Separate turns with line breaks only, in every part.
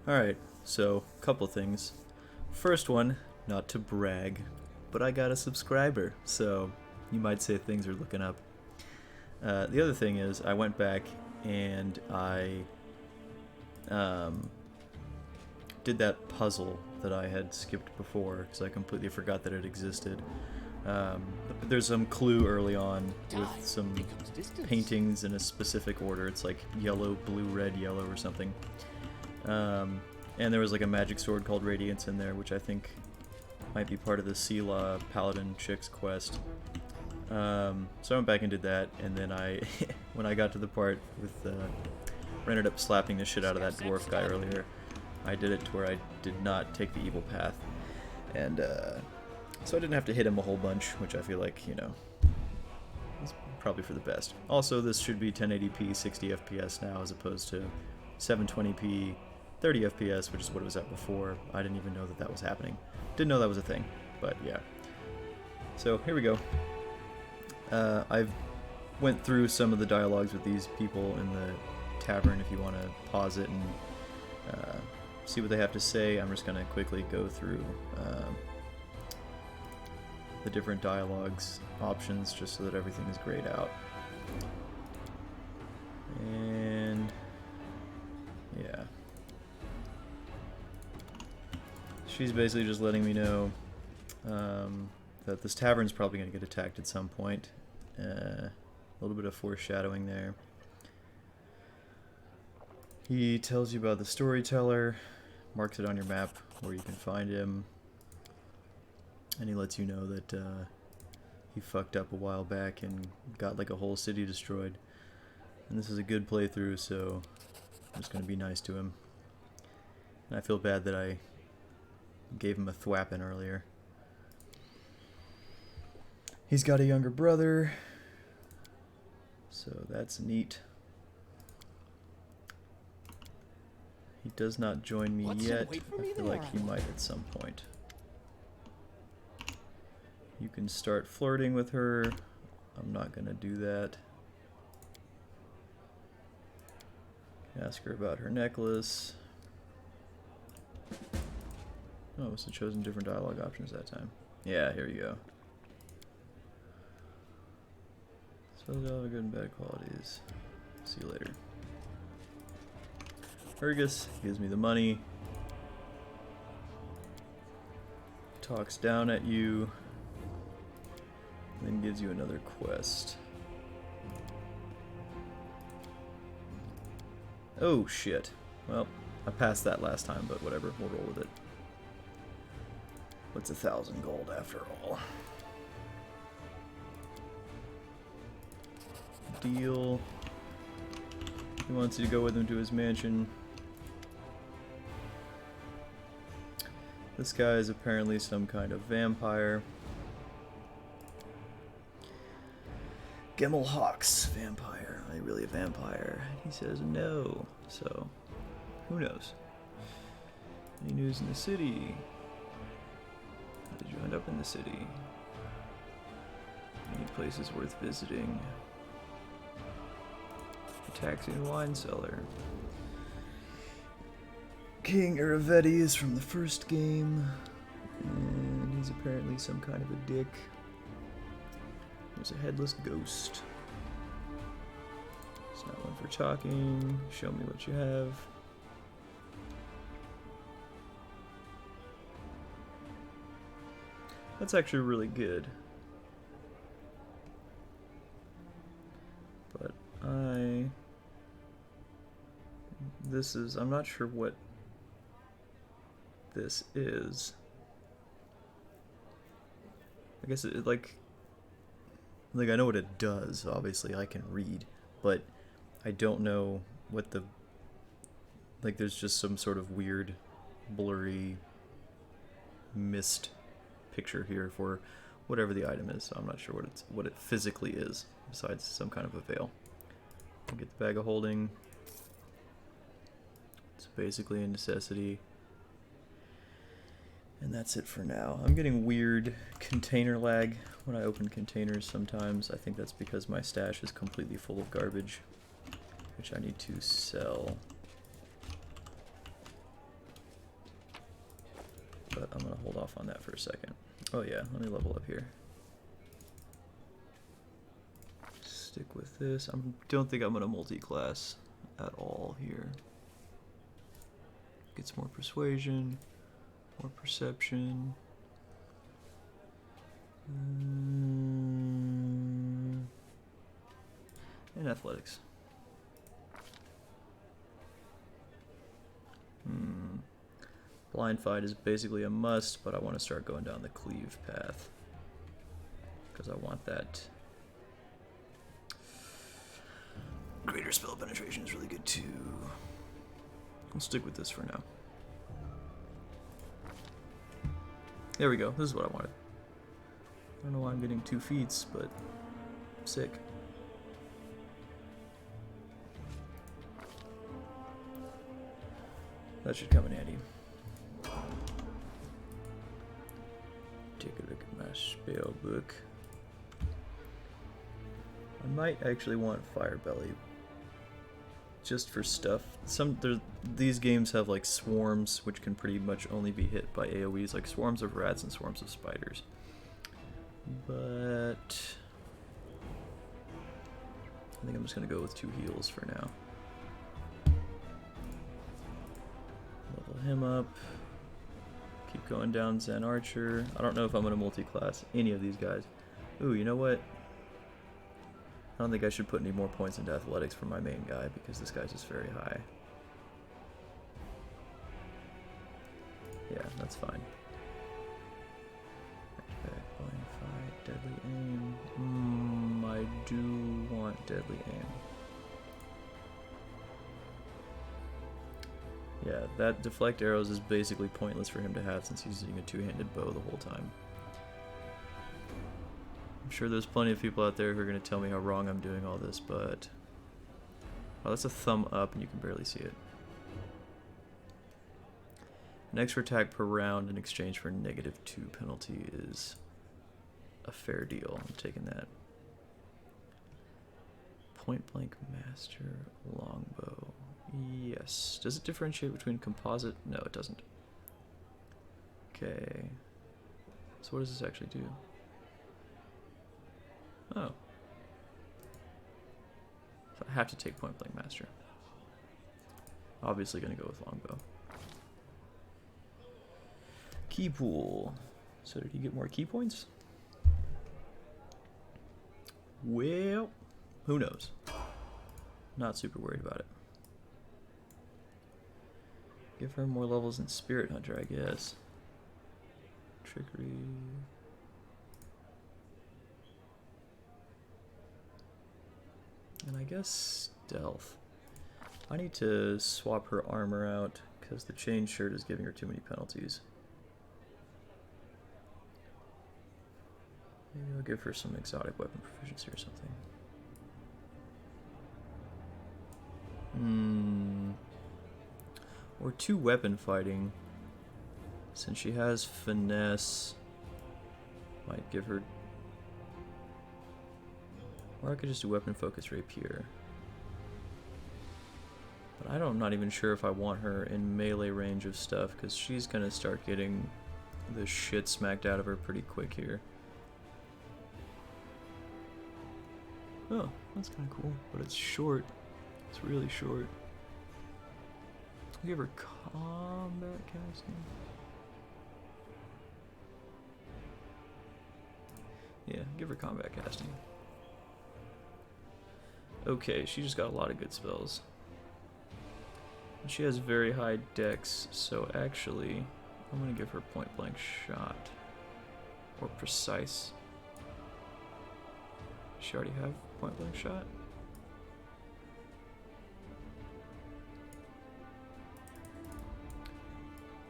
Alright, so, couple things. First one, not to brag, but I got a subscriber, so you might say things are looking up. The other thing is, I went back and I did that puzzle that I had skipped before, because I completely forgot that it existed. There's some clue early on with some paintings in a specific order. It's like yellow, blue, red, yellow, or something. And there was like a magic sword called Radiance in there, which I think might be part of the Sela Paladin Chick's quest. So I went back and did that, and then when I got to the part with, I ended up slapping the shit out of that dwarf guy earlier. I did it to where I did not take the evil path, and so I didn't have to hit him a whole bunch, which I feel like, you know, is probably for the best. Also, this should be 1080p 60 FPS now, as opposed to 720p 30 FPS, which is what it was at before. I didn't even know that that was happening. Didn't know that was a thing, but yeah. So here we go. I've went through some of the dialogues with these people in the tavern. If you want to pause it and see what they have to say, I'm just going to quickly go through the different dialogues options just so that everything is grayed out. And yeah. She's basically just letting me know that this tavern's probably going to get attacked at some point. A little bit of foreshadowing there. He tells you about the storyteller, marks it on your map where you can find him, and he lets you know that he fucked up a while back and got like a whole city destroyed. And this is a good playthrough, so I'm just going to be nice to him. And I feel bad that I gave him a thwapping earlier. He's got a younger brother, so that's neat. He does not join me yet. I feel like he might at some point. You can start flirting with her. I'm not gonna do that. Ask her about her necklace. Oh, I must have chosen different dialogue options that time. Yeah, here you go. So they all have good and bad qualities. See you later. Fergus gives me the money. Talks down at you. Then gives you another quest. Oh shit. Well, I passed that last time, but whatever, we'll roll with it. What's 1,000 gold after all? Deal. He wants you to go with him to his mansion. This guy is apparently some kind of vampire. Gemmel Hawks, vampire. Are they really a vampire? He says no. So, who knows? Any news in the city? How did you end up in the city? Any places worth visiting? A taxi and wine cellar. King Aravetti is from the first game, and he's apparently some kind of a dick. There's a headless ghost. It's not one for talking. Show me what you have. That's actually really good. But I'm not sure what this is. I guess it like I know what it does, obviously I can read, but I don't know what the, like there's just some sort of weird blurry mist picture here for whatever the item is, so I'm not sure what it physically is besides some kind of a veil. I'll get the bag of holding. It's basically a necessity. And that's it for now. I'm getting weird container lag when I open containers sometimes. I think that's because my stash is completely full of garbage, which I need to sell. but I'm going to hold off on that for a second. Oh yeah, let me level up here. Stick with this. I don't think I'm going to multi-class at all here. Gets more persuasion, more perception. And athletics. Blind fight is basically a must, but I want to start going down the cleave path because I want that. Greater spell penetration is really good too. I'll stick with this for now. There we go. This is what I wanted. I don't know why I'm getting 2 feats, but sick. That should come in handy. Take a look at my spell book. I might actually want Fire Belly just for stuff. These games have like swarms, which can pretty much only be hit by AoEs, like swarms of rats and swarms of spiders. But I think I'm just gonna go with 2 heals for now. Level him up. Keep going down Zen Archer. I don't know if I'm gonna multi-class any of these guys. Ooh, you know what? I don't think I should put any more points into athletics for my main guy because this guy's just very high. Yeah, that's fine. Back, blind fight, deadly aim. I do want deadly aim. Yeah, that deflect arrows is basically pointless for him to have since he's using a 2-handed bow the whole time. I'm sure there's plenty of people out there who are going to tell me how wrong I'm doing all this, but... Oh, that's a thumb up and you can barely see it. An extra attack per round in exchange for -2 penalty is a fair deal. I'm taking that. Point blank master longbow. Yes. Does it differentiate between composite? No, it doesn't. Okay. So what does this actually do? Oh. So I have to take point blank master. Obviously gonna go with longbow. Key pool. So did he get more key points? Well, who knows? Not super worried about it. Give her more levels in Spirit Hunter, I guess. Trickery. And I guess Stealth. I need to swap her armor out because the chain shirt is giving her too many penalties. Maybe I'll give her some exotic weapon proficiency or something. Or 2 weapon fighting. Since she has finesse, might give her... Or I could just do weapon focus rapier. But I'm not even sure if I want her in melee range of stuff, because she's going to start getting the shit smacked out of her pretty quick here. Oh, that's kind of cool, but it's short. It's really short. I'll give her combat casting. Yeah, give her combat casting. Okay, she just got a lot of good spells. And she has very high dex, so actually, I'm gonna give her point blank shot. Or precise. Does she already have point blank shot?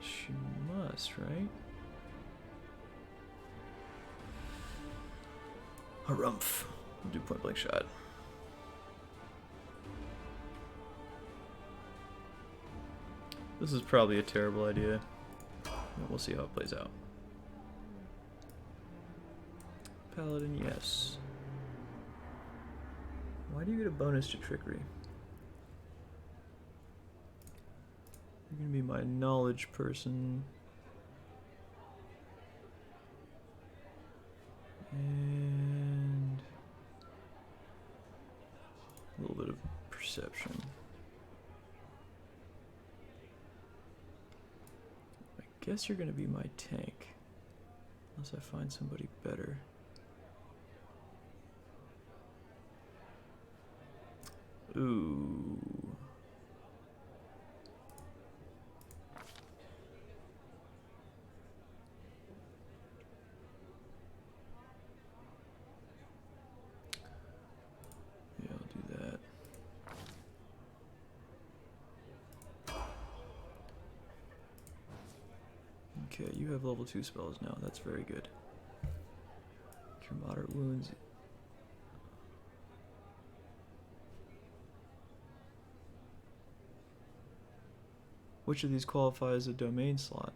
She must, right? Harumph. We'll do point blank shot. This is probably a terrible idea. We'll see how it plays out. Paladin, yes. Why do you get a bonus to trickery? You're gonna be my knowledge person. And a little bit of perception. I guess you're gonna be my tank. Unless I find somebody better. Ooh. Yeah, I'll do that. Okay, you have level 2 spells now. That's very good. Cure moderate wounds. Which of these qualify as a domain slot?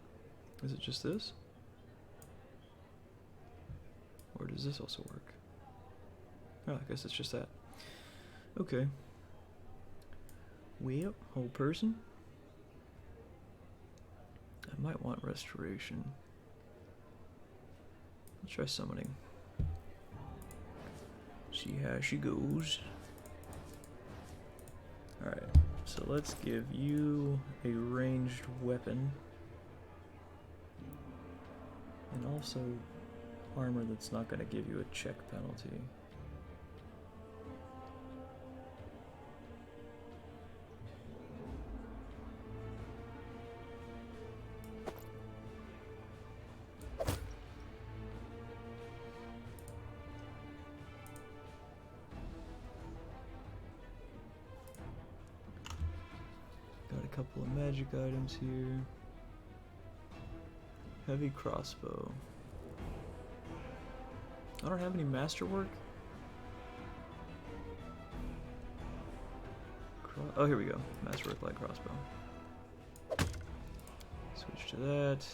Is it just this? Or does this also work? Oh, I guess it's just that. Okay. Well, whole person. I might want restoration. Let's try summoning. See how she goes. Alright, so let's give you a ranged weapon. And also armor that's not going to give you a check penalty. Got a couple of magic items here. Heavy crossbow. I don't have any masterwork. Oh, here we go. Masterwork light crossbow. Switch to that.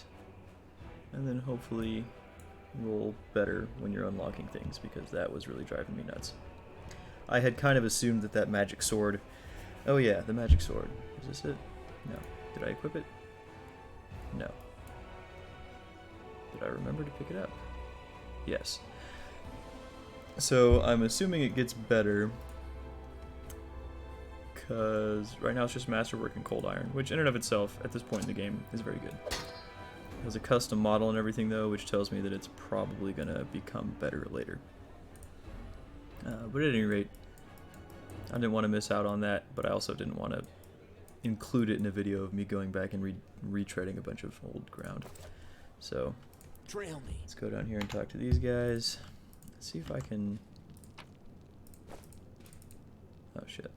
And then hopefully roll better when you're unlocking things, because that was really driving me nuts. I had kind of assumed that that magic sword... Oh yeah, the magic sword. Is this it? No. Did I equip it? No. Did I remember to pick it up? Yes. So I'm assuming it gets better, because right now it's just masterwork and cold iron, which in and of itself, at this point in the game, is very good. It has a custom model and everything though, which tells me that it's probably going to become better later. But at any rate, I didn't want to miss out on that, but I also didn't want to include it in a video of me going back and retreading a bunch of old ground. So
Trail me.
Let's go down here and talk to these guys. Let's see if I can... Oh shit.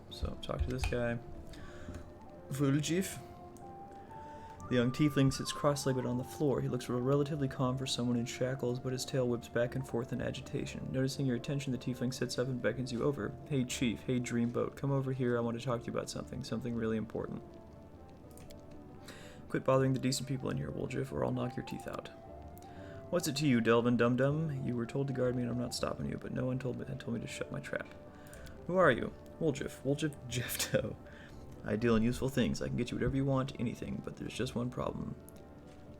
So, talk to this guy. Chief. The young tiefling sits cross-legged on the floor. He looks relatively calm for someone in shackles, but his tail whips back and forth in agitation. Noticing your attention, the tiefling sits up and beckons you over. Hey, Chief. Hey, Dreamboat. Come over here. I want to talk to you about something. Something really important. Quit bothering the decent people in here, Woljif, or I'll knock your teeth out. What's it to you, Delvin Dum-Dum? You were told to guard me and I'm not stopping you, but no one told me to shut my trap. Who are you? Woljif Jeffto. I deal in useful things. I can get you whatever you want, anything, but there's just one problem.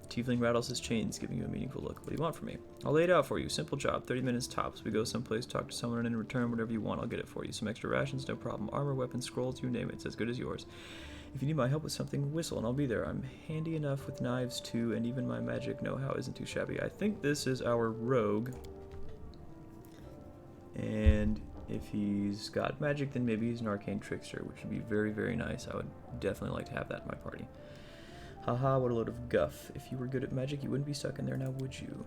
Tiefling rattles his chains, giving you a meaningful look. What do you want from me? I'll lay it out for you. Simple job. 30 minutes tops. We go someplace, talk to someone, and in return, whatever you want, I'll get it for you. Some extra rations, no problem. Armor, weapons, scrolls, you name it. It's as good as yours. If you need my help with something, whistle, and I'll be there. I'm handy enough with knives, too, and even my magic know-how isn't too shabby. I think this is our rogue. And... if he's got magic, then maybe he's an arcane trickster, which would be very, very nice. I would definitely like to have that in my party. Haha, what a load of guff. If you were good at magic, you wouldn't be stuck in there now, would you?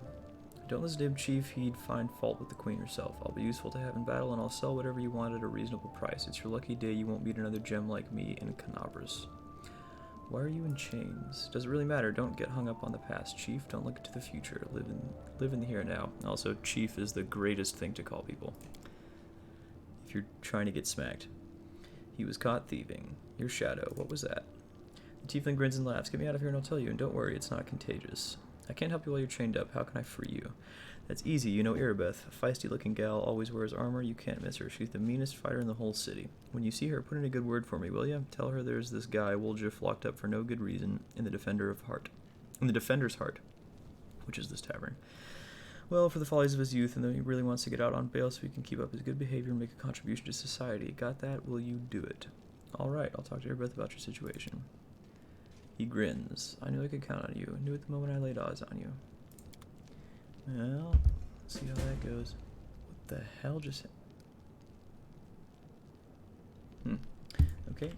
Don't listen to him, Chief. He'd find fault with the queen herself. I'll be useful to have in battle, and I'll sell whatever you want at a reasonable price. It's your lucky day you won't meet another gem like me in Canabras. Why are you in chains? Does it really matter? Don't get hung up on the past, Chief. Don't look to the future. Live in the here and now. Also, Chief is the greatest thing to call people. You're trying to get smacked. He was caught thieving. Your shadow. What was that? Tiefling grins and laughs. Get me out of here and I'll tell you. And don't worry, it's not contagious. I can't help you while you're chained up. How can I free you? That's easy. You know Irabeth. A feisty-looking gal, always wears armor. You can't miss her. She's the meanest fighter in the whole city. When you see her, put in a good word for me, will you? Tell her there's this guy, Woljif, locked up for no good reason in the Defender's Heart, which is this tavern. Well, for the follies of his youth, and then he really wants to get out on bail so he can keep up his good behavior and make a contribution to society. Got that? Will you do it? All right, I'll talk to Irabeth about your situation. He grins. I knew I could count on you. I knew at the moment I laid eyes on you. Well, let's see how that goes. What the hell just... Okay.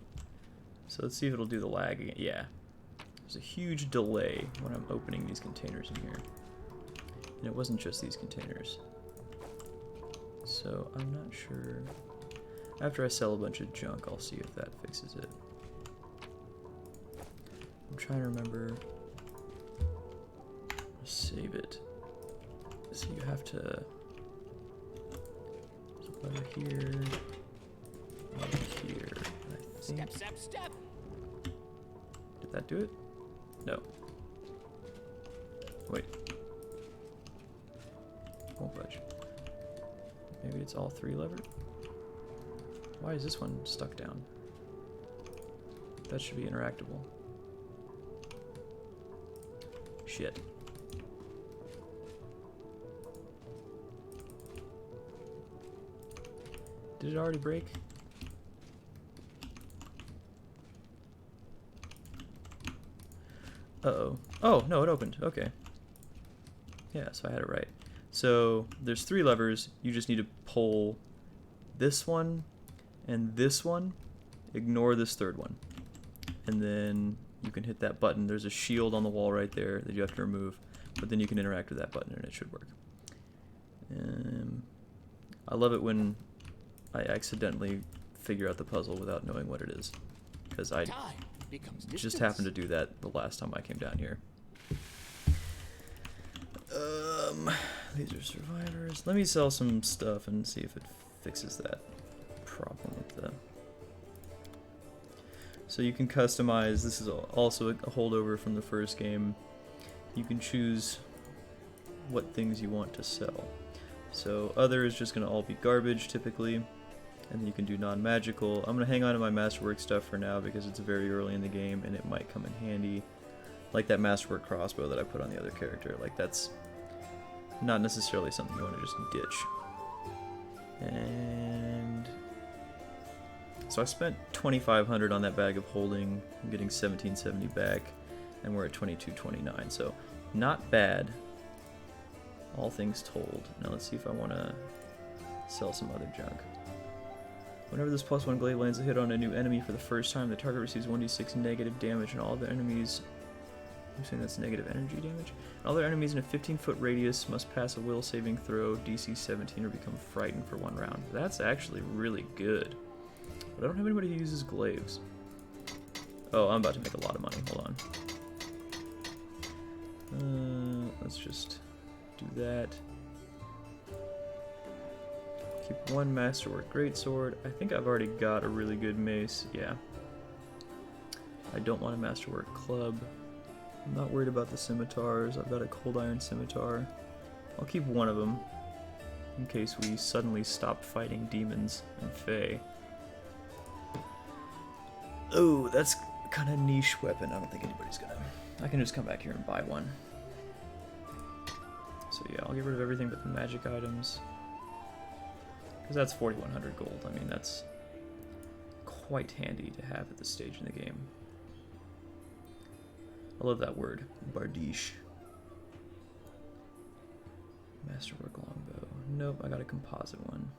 So let's see if it'll do the lag again. Yeah. There's a huge delay when I'm opening these containers in here. And it wasn't just these containers. So I'm not sure. After I sell a bunch of junk, I'll see if that fixes it. I'm trying to remember. Save it. So you have to. There's a lever here. Lever here. I think. Step. Did that do it? No. Wait. Won't budge. Maybe it's all three levered? Why is this one stuck down? That should be interactable. Shit. Did it already break? Uh-oh. Oh, no, it opened. Okay. Yeah, so I had it right. So there's three levers. You just need to pull this one and this one. Ignore this third one. And then you can hit that button. There's a shield on the wall right there that you have to remove. But then you can interact with that button and it should work. I love it when I accidentally figure out the puzzle without knowing what it is. Because I just happened to do that the last time I came down here. These are survivors. Let me sell some stuff and see if it fixes that problem with the... So you can customize. This is also a holdover from the first game. You can choose what things you want to sell. So other is just going to all be garbage typically. And then you can do non-magical. I'm going to hang on to my Masterwork stuff for now because it's very early in the game and it might come in handy. Like that Masterwork crossbow that I put on the other character. Like that's not necessarily something you want to just ditch. And so I spent 2,500 on that bag of holding. I'm getting 1,770 back, and we're at 2,229. So not bad, all things told. Now let's see if I want to sell some other junk. Whenever this +1 glaive lands a hit on a new enemy for the first time, the target receives 1d6 negative damage, and all the enemies... I'm saying that's negative energy damage. All their enemies in a 15-foot radius must pass a will saving throw, DC 17, or become frightened for 1 round. That's actually really good. But I don't have anybody who uses glaives. Oh, I'm about to make a lot of money. Hold on. Let's just do that. Keep 1 Masterwork Greatsword. I think I've already got a really good mace. Yeah. I don't want a Masterwork Club. I'm not worried about the scimitars. I've got a cold iron scimitar. I'll keep 1 of them in case we suddenly stop fighting demons and fae. Oh, that's kind of niche weapon. I don't think anybody's gonna... I can just come back here and buy one. So yeah, I'll get rid of everything but the magic items. Because that's 4,100 gold. I mean, that's quite handy to have at this stage in the game. I love that word, bardiche. Masterwork longbow. Nope, I got a composite one.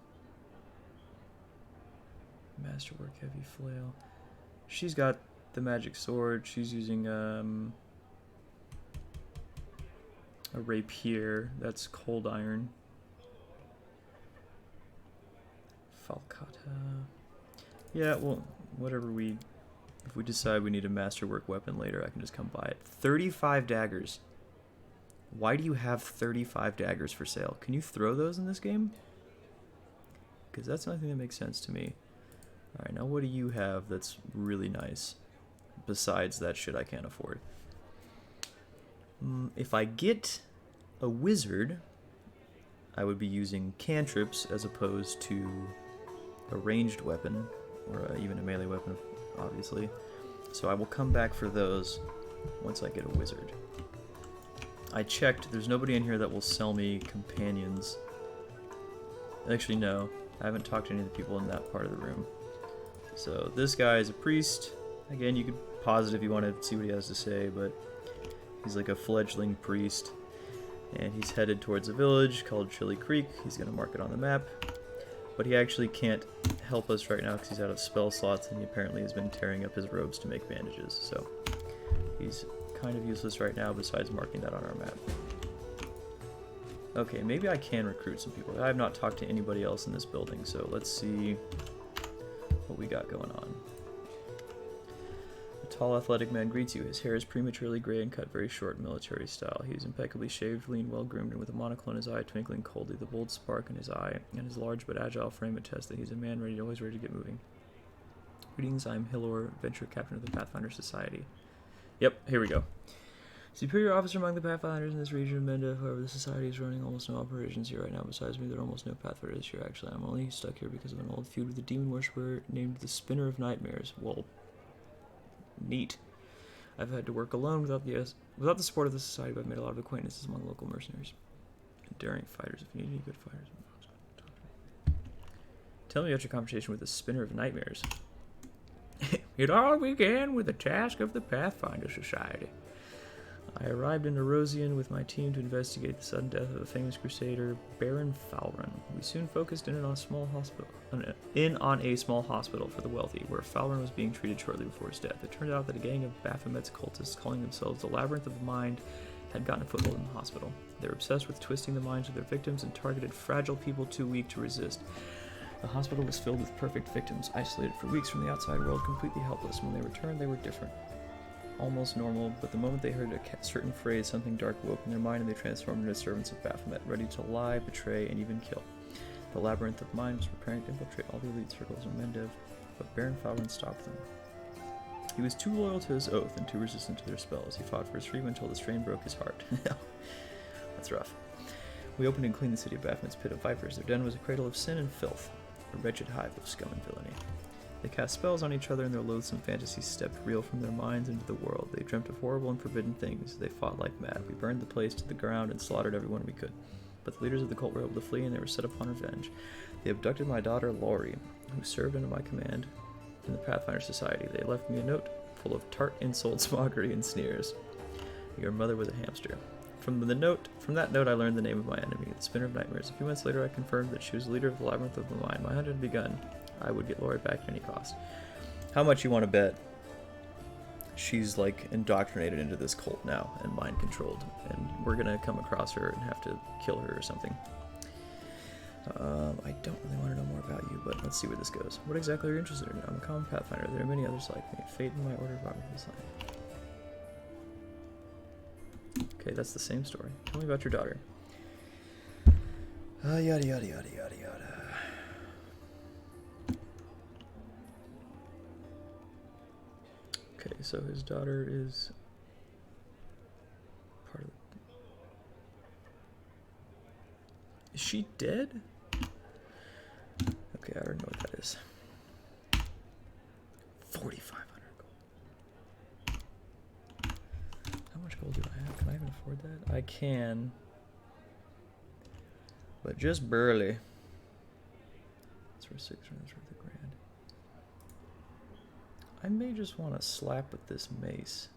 Masterwork heavy flail. She's got the magic sword. She's using a rapier. That's cold iron. Falcata. Yeah, well, whatever we... If we decide we need a masterwork weapon later, I can just come buy it. 35 daggers. Why do you have 35 daggers for sale? Can you throw those in this game? Because that's nothing that makes sense to me. Alright, now what do you have that's really nice? besides that shit I can't afford. If I get a wizard, I would be using cantrips as opposed to a ranged weapon, or even a melee weapon, obviously. So I will come back for those once I get a wizard. I checked, there's nobody in here that will sell me companions. Actually, no. I haven't talked to any of the people in that part of the room. So this guy is a priest. Again, you could pause it if you want to see what he has to say, but he's like a fledgling priest. And he's headed towards a village called Chili Creek. He's going to mark it on the map. But he actually can't help us right now because he's out of spell slots, and he apparently has been tearing up his robes to make bandages. So he's kind of useless right now besides marking that on our map. Okay, maybe I can recruit some people. I have not talked to anybody else in this building, so let's see what we got going on. A tall, athletic man greets you. His hair is prematurely gray and cut very short, military style. He is impeccably shaved, lean, well-groomed, and with a monocle in his eye twinkling coldly. The bold spark in his eye and his large but agile frame attest that he's a man always ready to get moving. Greetings, I am Hilor, venture captain of the Pathfinder Society. Yep, here we go. Superior officer among the Pathfinders in this region of Menda. However, the Society is running almost no operations here right now. Besides me, there are almost no Pathfinders here, actually. I'm only stuck here because of an old feud with a demon worshipper named the Spinner of Nightmares. Well, neat. I've had to work alone without the support of the Society, but I've made a lot of acquaintances among local mercenaries. Enduring fighters, if you need any good fighters. Tell me about your conversation with the Spinner of Nightmares. It all began with a task of the Pathfinder Society. I arrived in Erosian with my team to investigate the sudden death of a famous crusader, Baron Falrun. We soon focused in on a small hospital for the wealthy, where Falrun was being treated shortly before his death. It turned out that a gang of Baphomet's cultists calling themselves the Labyrinth of the Mind had gotten a foothold in the hospital. They were obsessed with twisting the minds of their victims and targeted fragile people too weak to resist. The hospital was filled with perfect victims, isolated for weeks from the outside world, completely helpless. When they returned, they were different. Almost normal, but the moment they heard a certain phrase, something dark woke in their mind and they transformed into servants of Baphomet, ready to lie, betray, and even kill. The Labyrinth of Mind was preparing to infiltrate all the elite circles of Mendev, but Baron Falrun stopped them. He was too loyal to his oath and too resistant to their spells. He fought for his freedom until the strain broke his heart. That's rough. We opened and cleaned the city of Baphomet's pit of vipers. Their den was a cradle of sin and filth, a wretched hive of scum and villainy. They cast spells on each other, and their loathsome fantasies stepped real from their minds into the world. They dreamt of horrible and forbidden things. They fought like mad. We burned the place to the ground and slaughtered everyone we could. But the leaders of the cult were able to flee, and they were set upon revenge. They abducted my daughter, Laurie, who served under my command in the Pathfinder Society. They left me a note full of tart insults, mockery, and sneers. Your mother was a hamster. From that note, I learned the name of my enemy, the Spinner of Nightmares. A few months later, I confirmed that she was the leader of the Labyrinth of the Mind. My hunt had begun. I would get Laurie back at any cost. How much you want to bet she's like indoctrinated into this cult now and mind controlled, and we're gonna come across her and have to kill her or something. I don't really want to know more about you, but let's see where this goes. What exactly are you interested in? I'm a common Pathfinder. There are many others like me. Fate in my order brought me to this land. Okay, that's the same story. Tell me about your daughter. Yada yada yada yada yada. Okay, so his daughter is part of it. Is she dead? Okay, I already know what that is. 4,500 gold. How much gold do I have? Can I even afford that? I can. But just barely. That's worth 600, that's worth $1,000. I may just want to slap with this mace.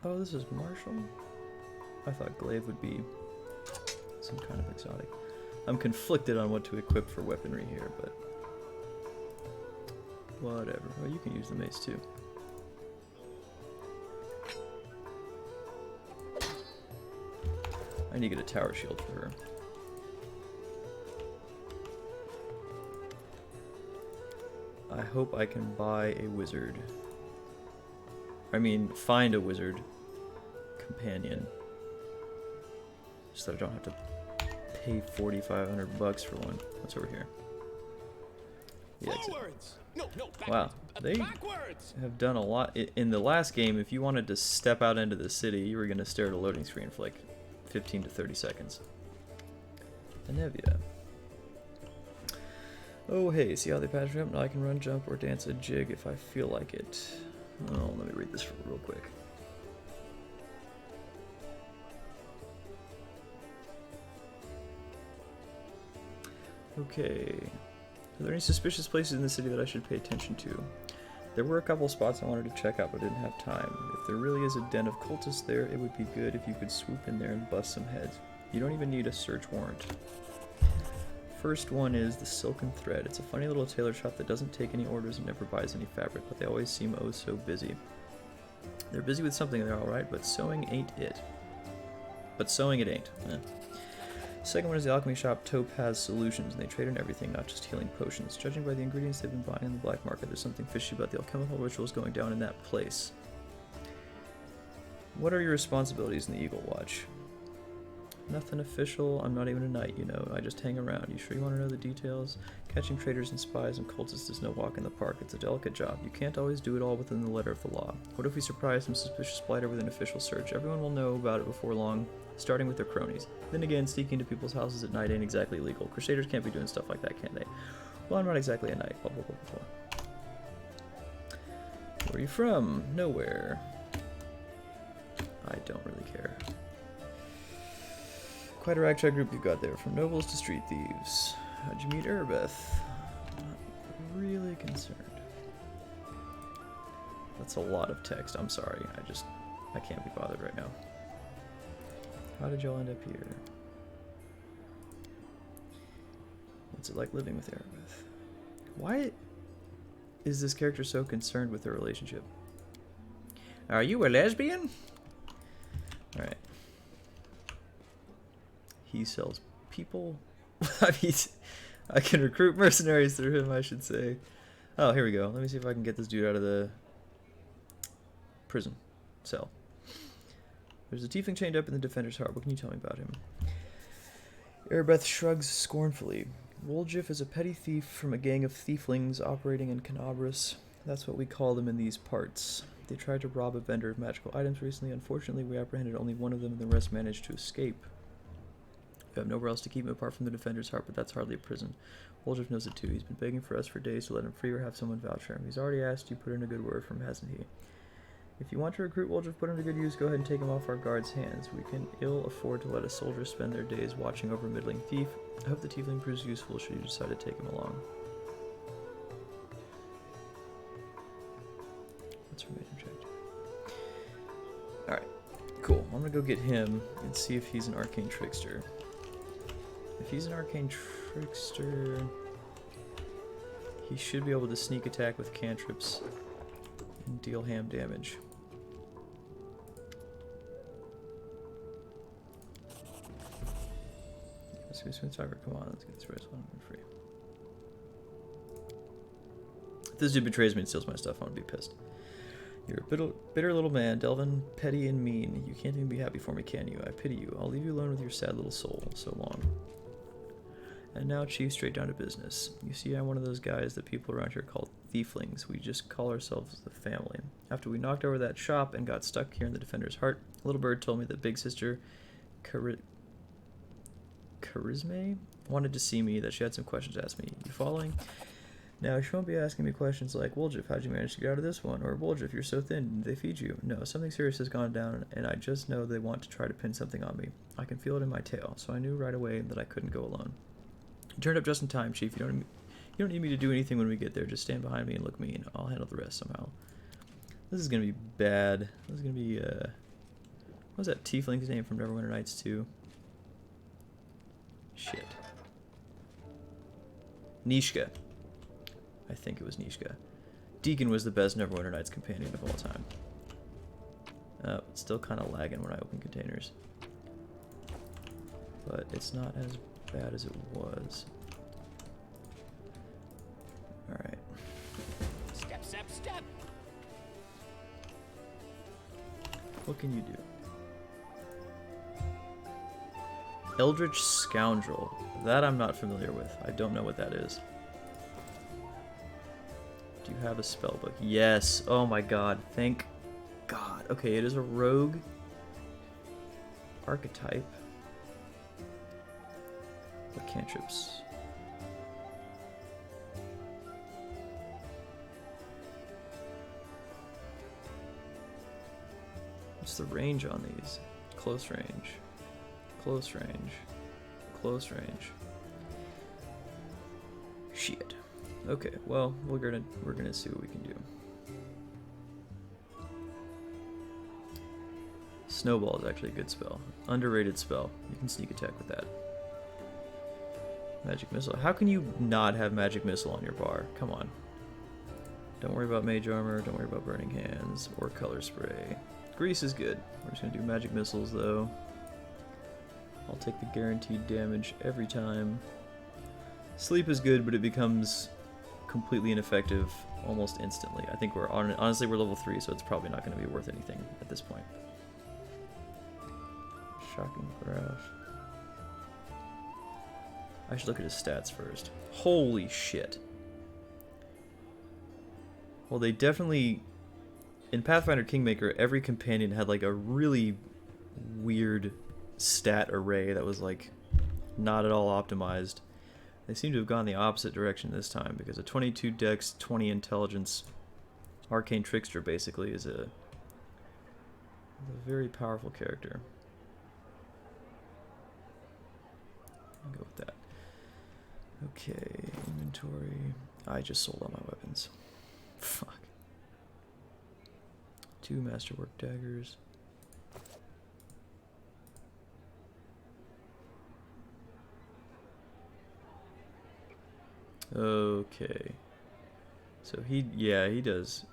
Oh, this is Marshall? I thought Glaive would be some kind of exotic. I'm conflicted on what to equip for weaponry here, but whatever. Well, you can use the mace too. I need to get a tower shield for her. I hope I can buy a wizard. I mean, find a wizard companion Just that I don't have to pay 4,500 bucks for one. What's over here? The exit. Wow, they have done a lot. In the last game, if you wanted to step out into the city, you were going to stare at a loading screen for like 15 to 30 seconds. Anevia. Oh hey, see how they patch me up? Now I can run, jump, or dance a jig if I feel like it. Oh, let me read this real quick. Okay. Are there any suspicious places in the city that I should pay attention to? There were a couple spots I wanted to check out but didn't have time. If there really is a den of cultists there, it would be good if you could swoop in there and bust some heads. You don't even need a search warrant. First one is the Silken Thread. It's a funny little tailor shop that doesn't take any orders and never buys any fabric, but they always seem oh so busy. They're busy with something, they're alright, but sewing ain't it. But sewing it ain't. Second one is the alchemy shop Topaz Solutions, and they trade on everything, not just healing potions. Judging by the ingredients they've been buying in the black market, there's something fishy about the alchemical rituals going down in that place. What are your responsibilities in the Eagle Watch? Nothing official. I'm not even a knight, you know. I just hang around. You sure you want to know the details? Catching traitors and spies and cultists is no walk in the park. It's a delicate job. You can't always do it all within the letter of the law. What if we surprise some suspicious blighter with an official search? Everyone will know about it before long, starting with their cronies. Then again, sneaking into people's houses at night ain't exactly legal. Crusaders can't be doing stuff like that, can they? Well, I'm not exactly a knight. Blah, blah, blah, blah, blah. Where are you from? Nowhere. I don't really care. Quite a ragtag group you've got there, from nobles to street thieves. How'd you meet Erebeth? Not really concerned. That's a lot of text. I'm sorry. I can't be bothered right now. How did y'all end up here? What's it like living with Erebeth? Why is this character so concerned with their relationship? Are you a lesbian? Alright. He sells people. I mean, I can recruit mercenaries through him, I should say. Oh, here we go. Let me see if I can get this dude out of the prison cell. There's a tiefling chained up in the Defender's Heart. What can you tell me about him? Erebeth shrugs scornfully. Woljif is a petty thief from a gang of thieflings operating in Canabras. That's what we call them in these parts. They tried to rob a vendor of magical items recently. Unfortunately, we apprehended only one of them and the rest managed to escape. We have nowhere else to keep him apart from the Defender's Heart, but that's hardly a prison. Woljif knows it too. He's been begging for us for days to let him free or have someone vouch for him. He's already asked you put in a good word for him, hasn't he? If you want to recruit Woljif, put him to good use, go ahead and take him off our guard's hands. We can ill afford to let a soldier spend their days watching over a middling thief. I hope the tiefling proves useful should you decide to take him along. What's her main objective? Alright, cool. I'm gonna go get him and see if he's an arcane trickster. If he's an arcane trickster, he should be able to sneak attack with cantrips and deal ham damage. Come on, let's get this race one free. If this dude betrays me and steals my stuff, I'm gonna be pissed. You're a bitter little man, Delvin, petty and mean. You can't even be happy for me, can you? I pity you. I'll leave you alone with your sad little soul. So long. And now, Chief, straight down to business. You see, I'm one of those guys that people around here call thieflings. We just call ourselves the family. After we knocked over that shop and got stuck here in the Defender's Heart, a little bird told me that big sister Charisme wanted to see me, that she had some questions to ask me. You following? Now, she won't be asking me questions like, Woljif, how'd you manage to get out of this one? Or, Woljif, you're so thin, did they feed you? No, something serious has gone down, and I just know they want to try to pin something on me. I can feel it in my tail, so I knew right away that I couldn't go alone. You turned up just in time, Chief. You don't need me to do anything when we get there. Just stand behind me and look mean. I'll handle the rest somehow. This is gonna be bad. This is gonna be, what was that tiefling's name from Neverwinter Nights 2? Shit. Nishka. I think it was Nishka. Deacon was the best Neverwinter Nights companion of all time. It's still kind of lagging when I open containers. But it's not as bad as it was. Alright.
Step, step, step.
What can you do? Eldritch Scoundrel. That I'm not familiar with. I don't know what that is. Do you have a spellbook? Yes. Oh my god. Thank God. Okay, it is a rogue archetype. What cantrips? What's the range on these? Close range. Close range. Close range. Shit. Okay, well, we're gonna see what we can do. Snowball is actually a good spell. Underrated spell. You can sneak attack with that. Magic Missile. How can you not have Magic Missile on your bar? Come on. Don't worry about Mage Armor. Don't worry about Burning Hands or Color Spray. Grease is good. We're just gonna do Magic Missiles though. I'll take the guaranteed damage every time. Sleep is good, but it becomes completely ineffective almost instantly. I think honestly we're level 3, so it's probably not going to be worth anything at this point. Shocking Crash. I should look at his stats first. Holy shit. Well, they definitely... In Pathfinder Kingmaker, every companion had like a really weird stat array that was like not at all optimized. They seem to have gone the opposite direction this time, because a 22 dex, 20 intelligence arcane trickster basically is a very powerful character. I'll go with that. Okay, inventory. I just sold all my weapons. Fuck. 2 masterwork daggers. Okay. So he does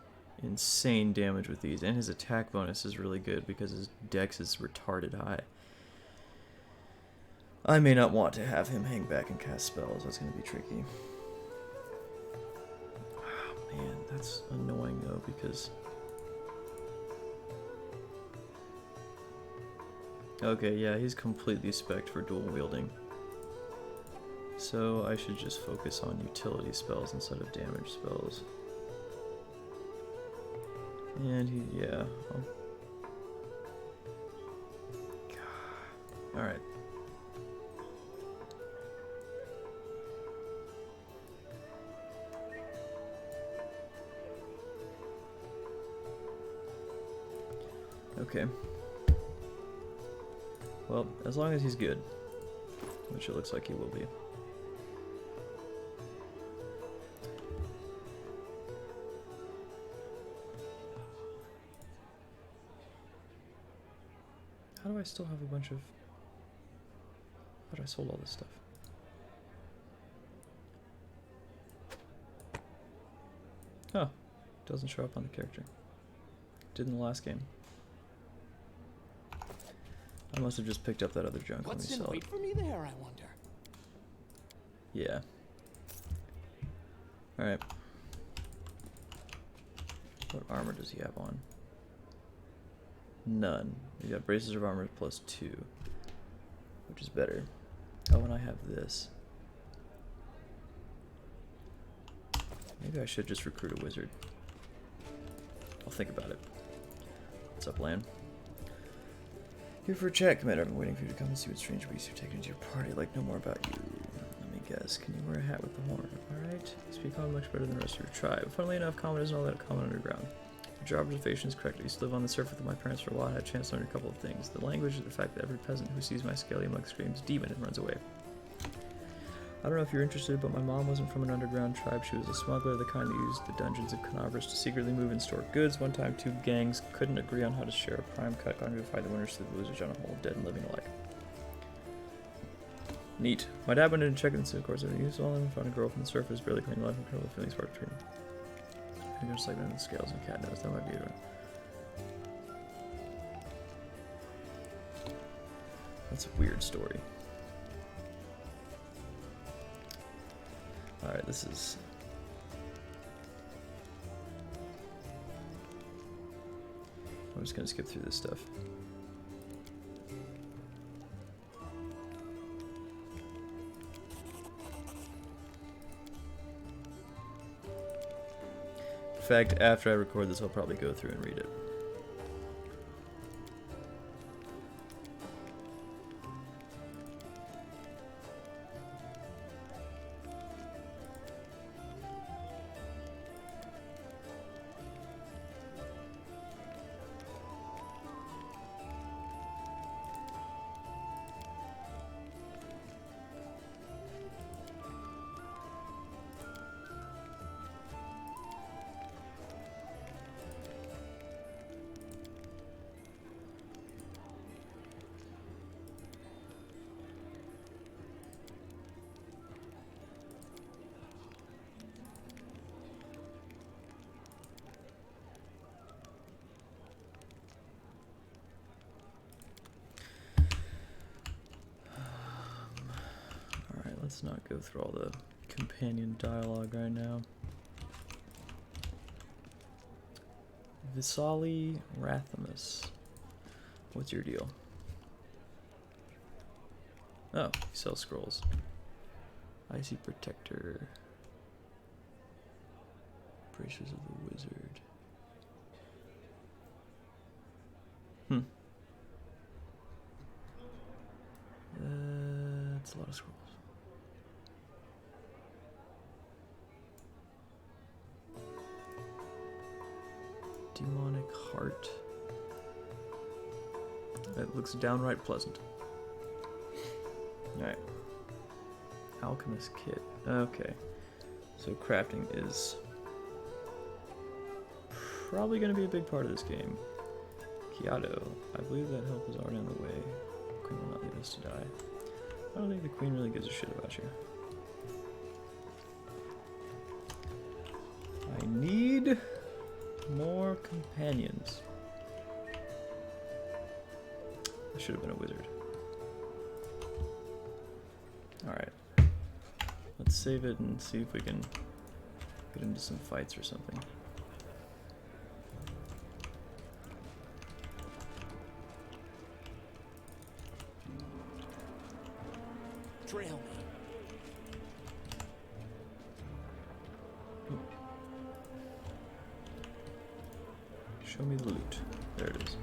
insane damage with these, and his attack bonus is really good because his dex is retarded high. I may not want to have him hang back and cast spells. That's going to be tricky. Oh, man, that's annoying though, because... Okay, yeah, he's completely spec'd for dual wielding. So I should just focus on utility spells instead of damage spells. And he, yeah. Alright. Okay. Well, as long as he's good, which it looks like he will be. How do I still have a bunch of... How did I sold all this stuff? Huh. Doesn't show up on the character. Did in the last game. I must have just picked up that other junk when we saw it.
Wait for me there, I wonder.
Yeah. Alright. What armor does he have on? None. He's got braces of armor plus 2, which is better. Oh, and I have this. Maybe I should just recruit a wizard. I'll think about it. What's up, Lan? Here for a chat, Commander. I've been waiting for you to come and see what strange beasts you've taken into your party. I'd like to know more about you. Let me guess. Can you wear a hat with the horn? Alright. Speak common much better than the rest of your tribe. Funnily enough, common isn't all that common underground. Your observation is correct. I used to live on the surface with my parents for a while. I had a chance to learn a couple of things. The language, the fact that every peasant who sees my scaly mug screams demon and runs away. I don't know if you're interested, but my mom wasn't from an underground tribe. She was a smuggler, the kind that used the dungeons of Canavras to secretly move and store goods. One time, 2 gangs couldn't agree on how to share a prime cut, got to fight the winners through the losers on a whole, dead and living alike. Neat. My dad went in to check and of course, everything was all and found a girl from the surface, barely clinging life, incredible feelings sparked between them. I just like the scales and cat nose. That might be it. That's a weird story. Alright, this is... I'm just gonna skip through this stuff. fact, after I record this, I'll probably go through and read it. Let's not go through all the companion dialogue right now. Visali Rathamus. What's your deal? Oh, you sell scrolls. Icy Protector. Bracers of the Wizard. That's a lot of scrolls. Demonic Heart. That looks downright pleasant. Alright. Alchemist Kit. Okay. So crafting is probably going to be a big part of this game. Kiato. I believe that help is already on the way. Queen will not leave us to die. I don't think the Queen really gives a shit about you. I need more companions. I should have been a wizard. Alright. Let's save it and see if we can get into some fights or something.
Trail me.
Show me the loot. There it is.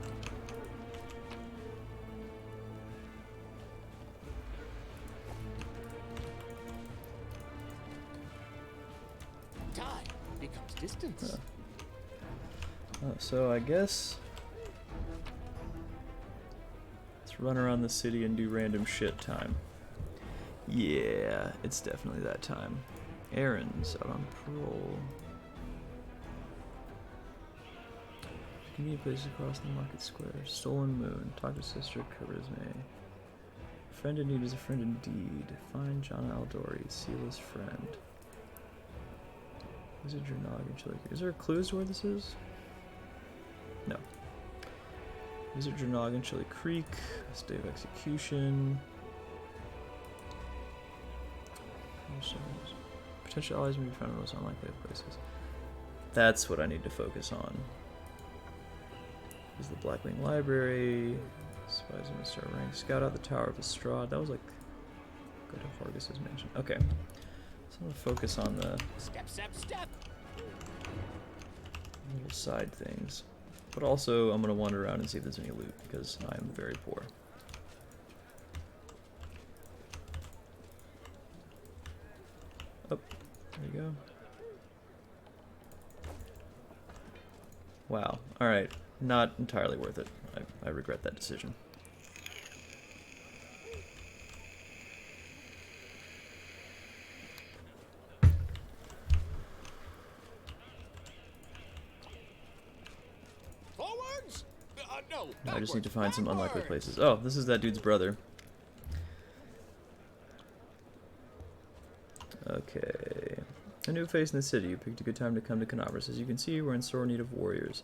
Time becomes distance.
So I guess let's run around the city and do random shit time. Yeah, it's definitely that time. Aaron's out on parole. Convenient places across the market square. Stolen Moon. Talk to Sister Charisme. Friend in need is a friend indeed. Find John Aldori. Sealess friend. Visit your nog and Chili. Is there clues to where this is? No. Visit your nog and Chili Creek. Stay of execution. Potential allies may be found in the most unlikely of places. That's what I need to focus on. Is the Blackwing Library. Spies in Star Rank. Scout out the Tower of Estrad. That was like go to Hargus's mansion. Okay. So I'm gonna focus on the
Step, step, step.
little side things. But also I'm gonna wander around and see if there's any loot because I am very poor. Oh, there you go. Wow. Alright. Not entirely worth it. I regret that decision.
Forwards? No.
I just need to find some unlikely
backwards.
places. Oh, this is that dude's brother. Okay. A new face in the city. You picked a good time to come to Canabras. As you can see, we're in sore need of warriors.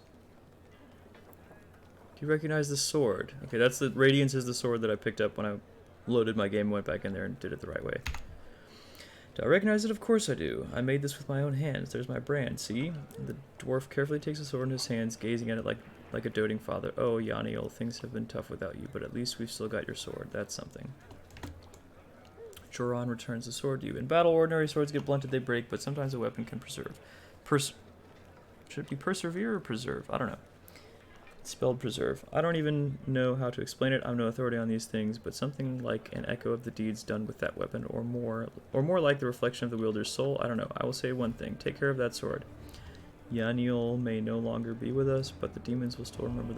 Do you recognize the sword? Okay, that's the Radiance is the sword that I picked up when I loaded my game and went back in there and did it the right way. Do I recognize it? Of course I do. I made this with my own hands. There's my brand, see? The dwarf carefully takes the sword in his hands, gazing at it like a doting father. Oh, Yaniel, things have been tough without you, but at least we've still got your sword. That's something. Joran returns the sword to you. In battle, ordinary swords get blunted, they break, but sometimes a weapon can preserve. Should it be persevere or preserve? I don't know. It's spelled preserve. I don't even know how to explain it. I'm no authority on these things, but something like an echo of the deeds done with that weapon, or more like the reflection of the wielder's soul. I don't know. I will say one thing: take care of that sword. Yaniel may no longer be with us, but the demons will still remember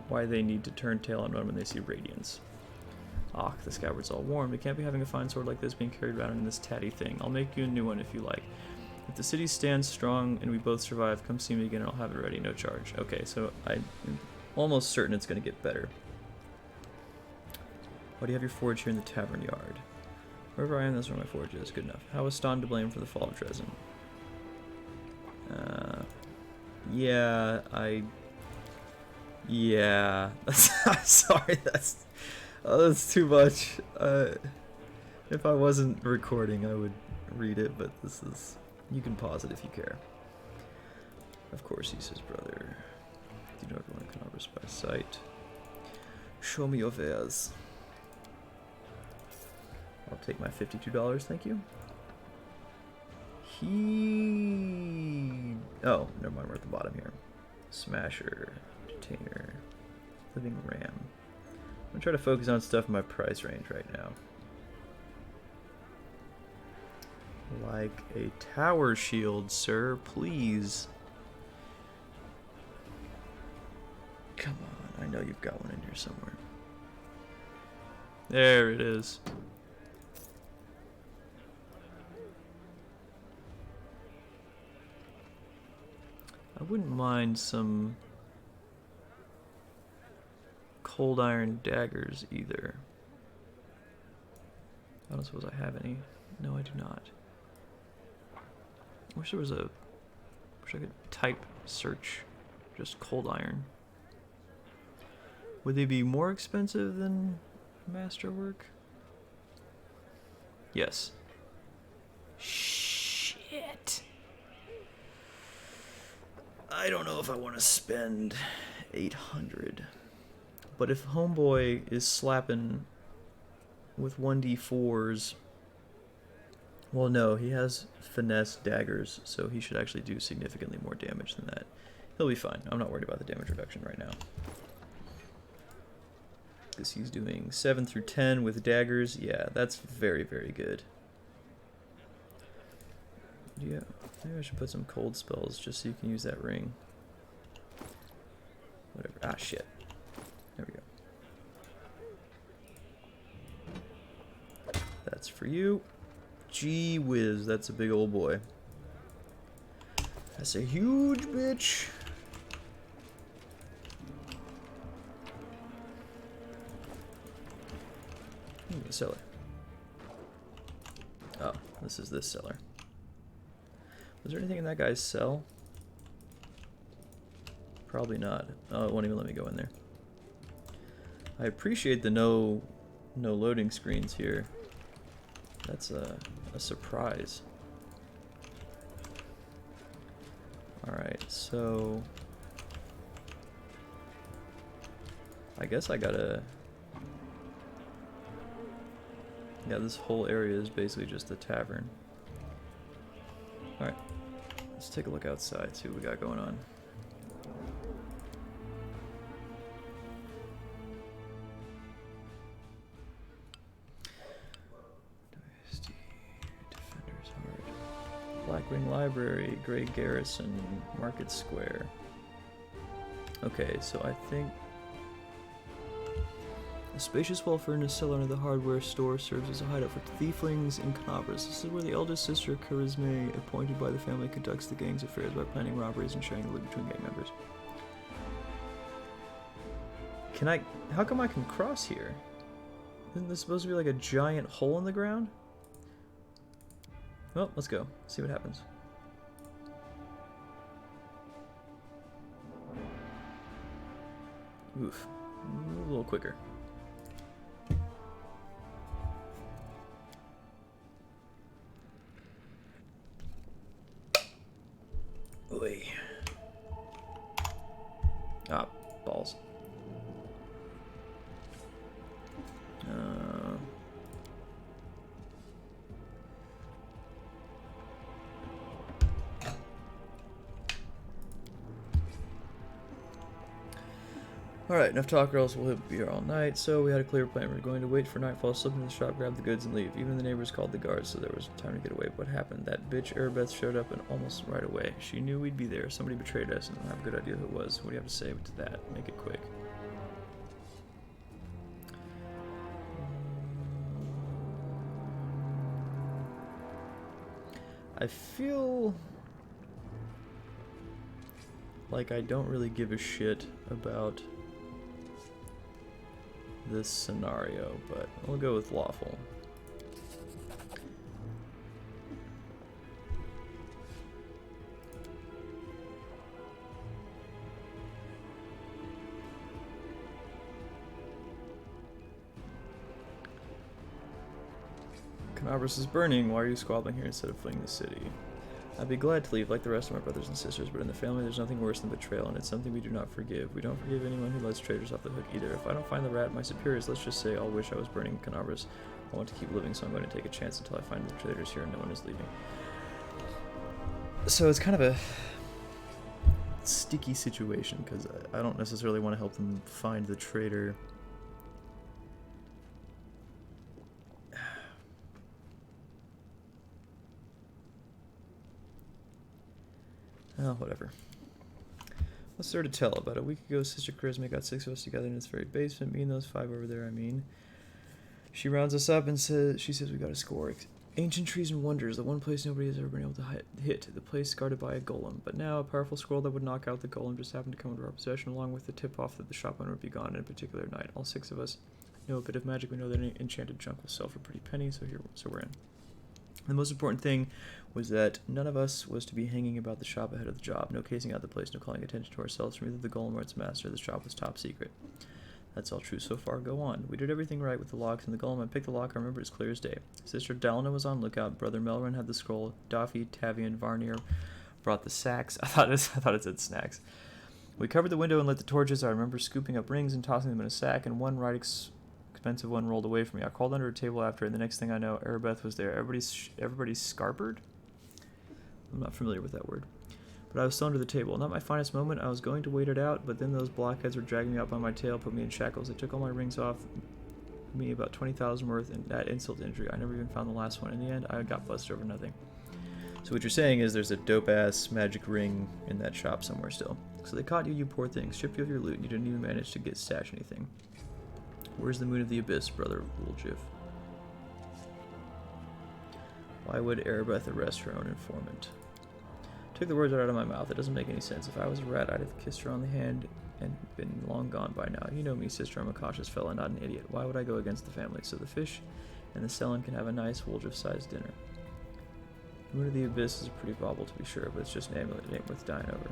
why they need to turn tail and run when they see radiance. Ah, the scabbard's all warm. We can't be having a fine sword like this being carried around in this tatty thing. I'll make you a new one if you like. If the city stands strong and we both survive, come see me again and I'll have it ready, no charge. Okay, so I'm almost certain it's going to get better. Why do you have your forge here in the tavern yard? Wherever I am, that's where my forge is. Good enough. How was Ston to blame for the fall of Dresden? Yeah, yeah. I'm sorry, that's too much. If I wasn't recording, I would read it, but this is... You can pause it if you care. Of course, he's his brother. Do not want to converse by sight. Show me your wares. I'll take my $52, thank you. Oh, never mind, we're at the bottom here. Smasher, Entertainer, Living Ram. I'm gonna try to focus on stuff in my price range right now. Like a tower shield, sir, please. Come on, I know you've got one in here somewhere. There it is. I wouldn't mind some cold iron daggers either. I don't suppose I have any. No, I do not. I wish there was a... wish I could type search just cold iron. Would they be more expensive than masterwork? Yes. Shit. I don't know if I want to spend 800. But if Homeboy is slapping with 1d4s... Well, no, he has finesse daggers, so he should actually do significantly more damage than that. He'll be fine. I'm not worried about the damage reduction right now. Because he's doing 7 through 10 with daggers. Yeah, that's very, very good. Yeah, maybe I should put some cold spells just so you can use that ring. Whatever. Ah, shit. There we go. That's for you. Gee whiz, that's a big old boy. That's a huge bitch. Ooh, a cellar. Oh, this is this cellar. Was there anything in that guy's cell? Probably not. Oh, it won't even let me go in there. I appreciate the no loading screens here. That's a surprise. Alright, so... I guess I gotta... Yeah, this whole area is basically just a tavern. Alright, let's take a look outside, see what we got going on. Blackwing Library, Grey Garrison, Market Square. Okay, so I think... A spacious, well-furnished cellar in the hardware store serves as a hideout for tieflings and canobras. This is where the eldest sister, Charisme, appointed by the family, conducts the gang's affairs by planning robberies and sharing the loot between gang members. Can I... How come I can cross here? Isn't this supposed to be like a giant hole in the ground? Well, let's go. See what happens. Oof. A little quicker. Oy. Ah, balls. Alright, enough talk or else we'll be here all night. So we had a clear plan. We were going to wait for nightfall, slip into the shop, grab the goods, and leave. Even the neighbors called the guards, so there was time to get away. What happened? That bitch Erebeth showed up and almost right away. She knew we'd be there. Somebody betrayed us, and I have a good idea who it was. What do you have to say to that? Make it quick. I feel like I don't really give a shit about this scenario, but we'll go with lawful. Canabras is burning. Why are you squabbling here instead of fleeing the city? I'd be glad to leave like the rest of my brothers and sisters, but in the family there's nothing worse than betrayal, and it's something we do not forgive. We don't forgive anyone who lets traitors off the hook either. If I don't find the rat, my superiors, let's just say, I'll wish I was burning Canabras. I want to keep living, so I'm going to take a chance until I find the traitors here and no one is leaving. So it's kind of a sticky situation, because I don't necessarily want to help them find the traitor. Oh, whatever. What's there to tell? About a week ago, Sister Charisma got 6 of us together in this very basement. Me and those 5 over there, I mean. She rounds us up and she says we got to score. Ancient trees and wonders, the one place nobody has ever been able to hit. The place guarded by a golem. But now, a powerful scroll that would knock out the golem just happened to come into our possession, along with the tip-off that the shop owner would be gone in a particular night. All 6 of us know a bit of magic. We know that any enchanted junk will sell for a pretty penny, so we're in. The most important thing was that none of us was to be hanging about the shop ahead of the job. No casing out the place, no calling attention to ourselves from either the golem or its master. The shop was top secret. That's all true so far. Go on. We did everything right with the locks and the golem. I picked the lock. I remember it as clear as day. Sister Dalina was on lookout. Brother Melrin had the scroll. Daffy, Tavian, Varnier brought the sacks. I thought it said snacks. We covered the window and lit the torches. I remember scooping up rings and tossing them in a sack, and one expensive one rolled away from me. I crawled under a table after, and the next thing I know, Erebeth was there. Everybody's scarpered? I'm not familiar with that word. But I was still under the table. Not my finest moment. I was going to wait it out, but then those blockheads were dragging me out by my tail, put me in shackles. They took all my rings off me, about 20,000 worth, and that insult to injury. I never even found the last one. In the end, I got busted over nothing. So what you're saying is there's a dope-ass magic ring in that shop somewhere still. So they caught you, you poor thing. Stripped you of your loot, and you didn't even manage to stash anything. Where's the moon of the abyss, brother Wooljiv? Why would Erebeth arrest her own informant? Took the words right out of my mouth. It doesn't make any sense. If I was a rat, I'd have kissed her on the hand and been long gone by now. You know me, sister. I'm a cautious fella, not an idiot. Why would I go against the family? So the fish and the Selen can have a nice Wooljiv-sized dinner. The moon of the abyss is a pretty bauble, to be sure, but it's just an amulet. It ain't worth dying over.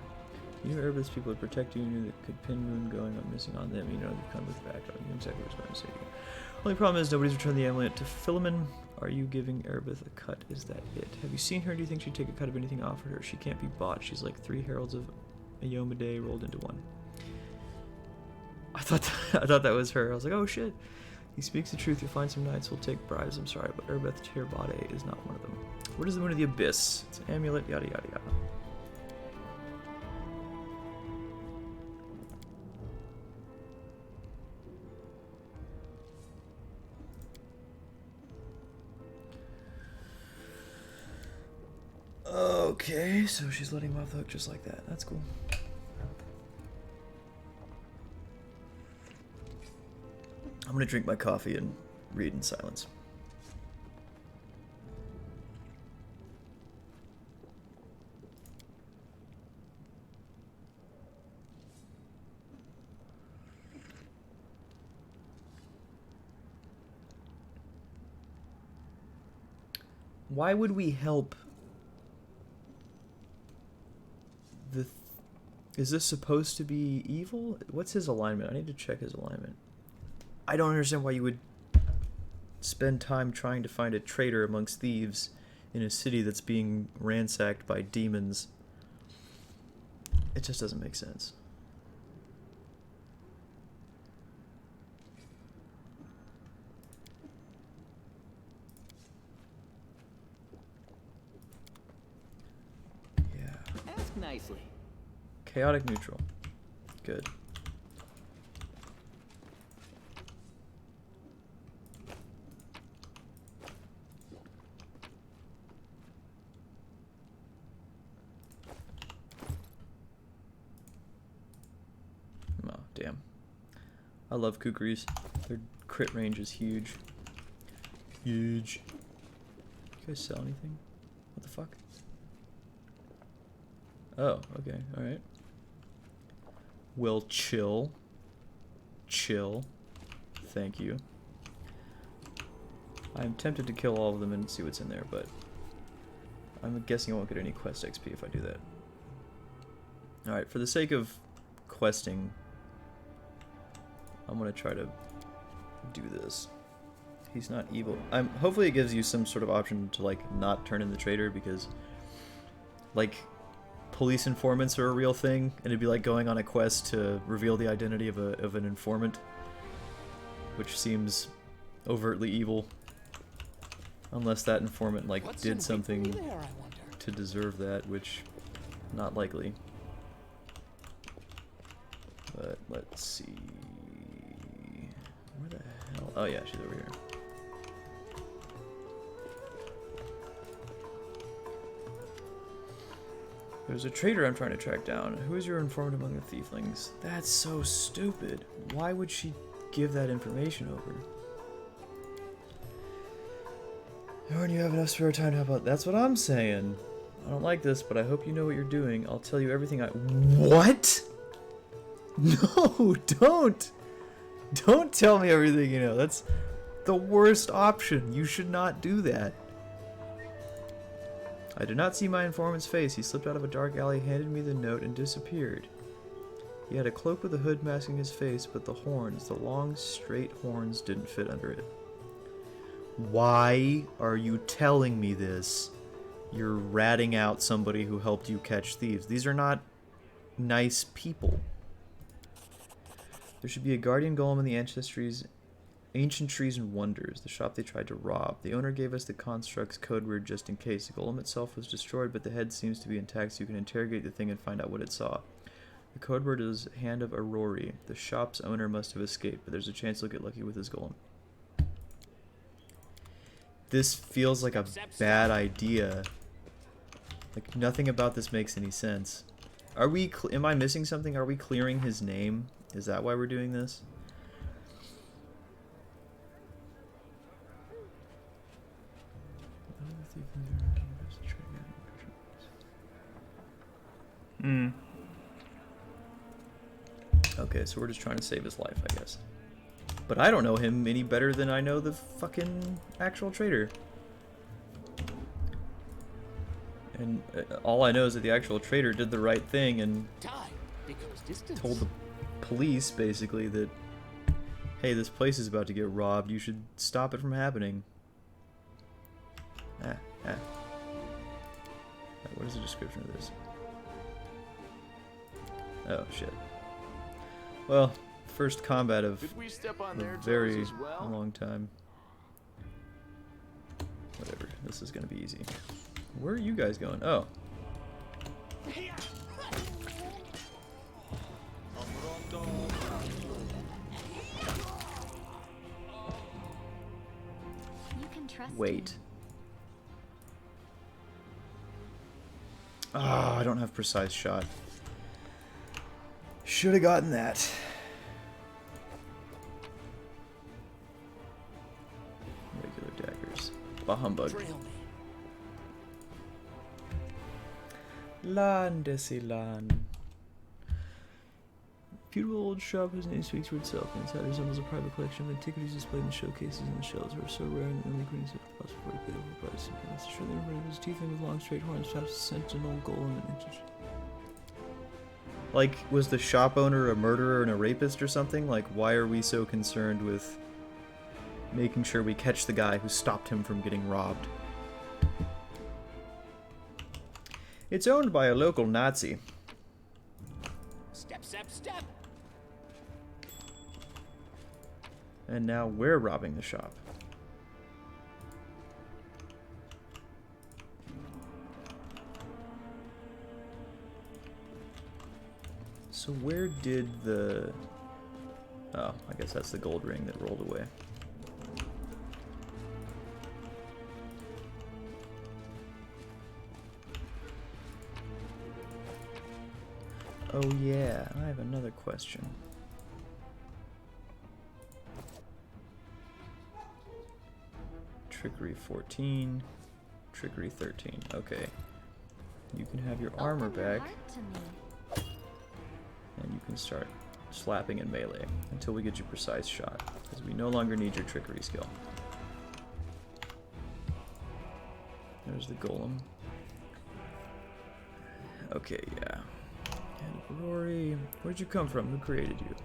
You knew Erebeth's people would protect you. You knew that could pin moon going up missing on them. You know they've come with backup. You knew exactly what I was going to say to you. Only problem is nobody's returned the amulet to Philemon. Are you giving Erebeth a cut? Is that it? Have you seen her? Do you think she'd take a cut of anything offered her? She can't be bought. She's like 3 heralds of Iomedae rolled into one. I thought that was her. I was like, oh shit. He speaks the truth. You'll find some knights who'll take bribes. I'm sorry, but Erebeth Tirbade is not one of them. What is the moon of the abyss? It's an amulet, yada yada yada. Okay, so she's letting him off the hook just like that. That's cool. I'm gonna drink my coffee and read in silence. Why would we help? Is this supposed to be evil? What's his alignment? I need to check his alignment. I don't understand why you would spend time trying to find a traitor amongst thieves in a city that's being ransacked by demons. It just doesn't make sense. Yeah.
Ask nicely.
Chaotic neutral. Good. I love kukris. Their crit range is huge. Huge. You guys sell anything? What the fuck? Oh, okay, alright. Well, chill. Chill. Thank you. I'm tempted to kill all of them and see what's in there, but I'm guessing I won't get any quest XP if I do that. Alright, for the sake of questing, I'm gonna try to do this. He's not evil. Hopefully it gives you some sort of option to, like, not turn in the traitor, because, like, police informants are a real thing, and it'd be like going on a quest to reveal the identity of an informant, which seems overtly evil. Unless that informant, like, did something to deserve that, which, not likely. But, let's see... Where the hell... Oh yeah, she's over here. There's a traitor I'm trying to track down. Who is your informant among the thieflings? That's so stupid. Why would she give that information over? When you have enough spare time to help out. That's what I'm saying. I don't like this, but I hope you know what you're doing. I'll tell you everything I... What? No, don't! Don't tell me everything you know. That's the worst option. You should not do that. I did not see my informant's face. He slipped out of a dark alley, handed me the note, and disappeared. He had a cloak with a hood masking his face, but the horns, the long, straight horns, didn't fit under it. Why are you telling me this? You're ratting out somebody who helped you catch thieves. These are not nice people. There should be a guardian golem in the ancient trees and wonders, the shop they tried to rob. The owner gave us the construct's code word just in case. The golem itself was destroyed, but the head seems to be intact, so you can interrogate the thing and find out what it saw. The code word is Hand of Aurori. The shop's owner must have escaped, but there's a chance he'll get lucky with his golem. This feels like a bad idea. Like, nothing about this makes any sense. Are we... Am I missing something? Are we clearing his name? Is that why we're doing this? Okay, so we're just trying to save his life, I guess. But I don't know him any better than I know the fucking actual traitor. And all I know is that the actual traitor did the right thing and told the police, basically, that, hey, this place is about to get robbed, you should stop it from happening. What is the description of this? Oh, shit. Well, first combat of a very long time. Whatever, this is gonna be easy. Where are you guys going? Oh. Wait. Ah, I don't have precise shot. Should have gotten that. Regular daggers. Bah humbug. Lan desi lan. Beautiful old shop whose name speaks for itself. Inside resembles a private collection of antiquities displayed in showcases, and the shelves are so rare and only queens of the possible to pay over price. That's sure they remember his teeth with long straight horns, perhaps a sentinel golem and like, was the shop owner a murderer and a rapist or something? Like, why are we so concerned with making sure we catch the guy who stopped him from getting robbed? It's owned by a local Nazi.
Step, step, step.
And now we're robbing the shop. So where did the... Oh, I guess that's the gold ring that rolled away. Oh yeah, I have another question. Trickery 14. Trickery 13. Okay. You can have your armor back. And you can start slapping in melee until we get you precise shot. Because we no longer need your trickery skill. There's the golem. Okay, yeah. And Rory, where'd you come from? Who created you?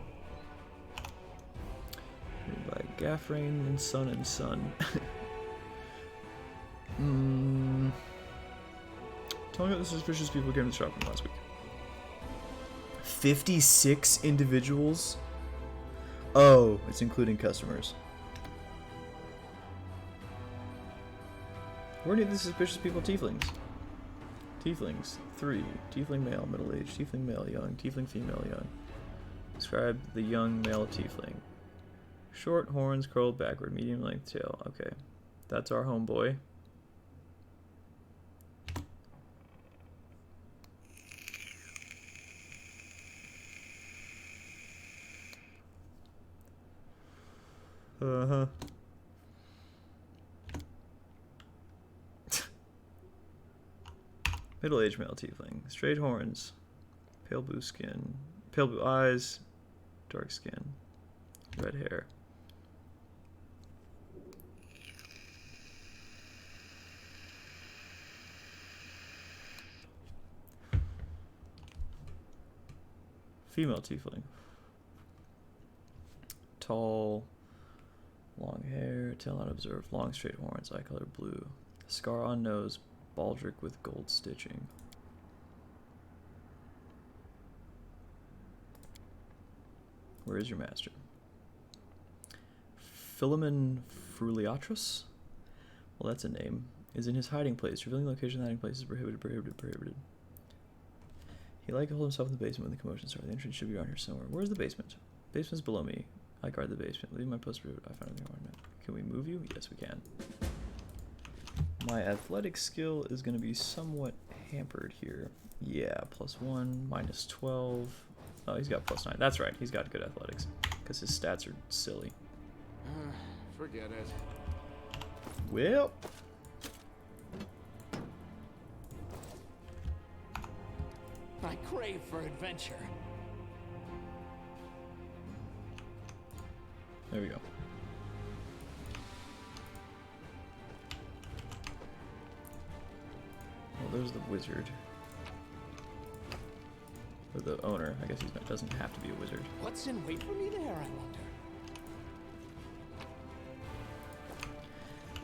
Made by Gaffrain and Sun and Sun. Tell me about the suspicious people who came to the shop from last week. 56 individuals? Oh, it's including customers. Were any of the suspicious people tieflings? Tieflings, 3. Tiefling male, middle-aged. Tiefling male, young. Tiefling female, young. Describe the young male tiefling. Short horns, curled backward, medium-length tail. Okay. That's our homeboy. Uh-huh. Middle-aged male tiefling. Straight horns. Pale blue skin. Pale blue eyes. Dark skin. Red hair. Female tiefling. Tall. Long hair. Tail not observed. Long straight horns. Eye color blue. Scar on nose. Baldric with gold stitching. Where is your master? Philemon Fruliatrus? Well, that's a name. Is in his hiding place. Revealing location of the hiding place is prohibited, prohibited, prohibited. He liked to hold himself in the basement when the commotion started. The entrance should be around here somewhere. Where's the basement? Basement's below me. I guard the basement. Leave my post prohibited. I found the ornament. Can we move you? Yes, we can. My athletic skill is going to be somewhat hampered here. Yeah, +1, -12. Oh, he's got +9. That's right. He's got good athletics because his stats are silly.
Forget it.
Well,
I crave for adventure.
there we go. Well, there's the wizard. Or the owner. I guess he doesn't have to be a wizard.
What's in wait for me there, I wonder?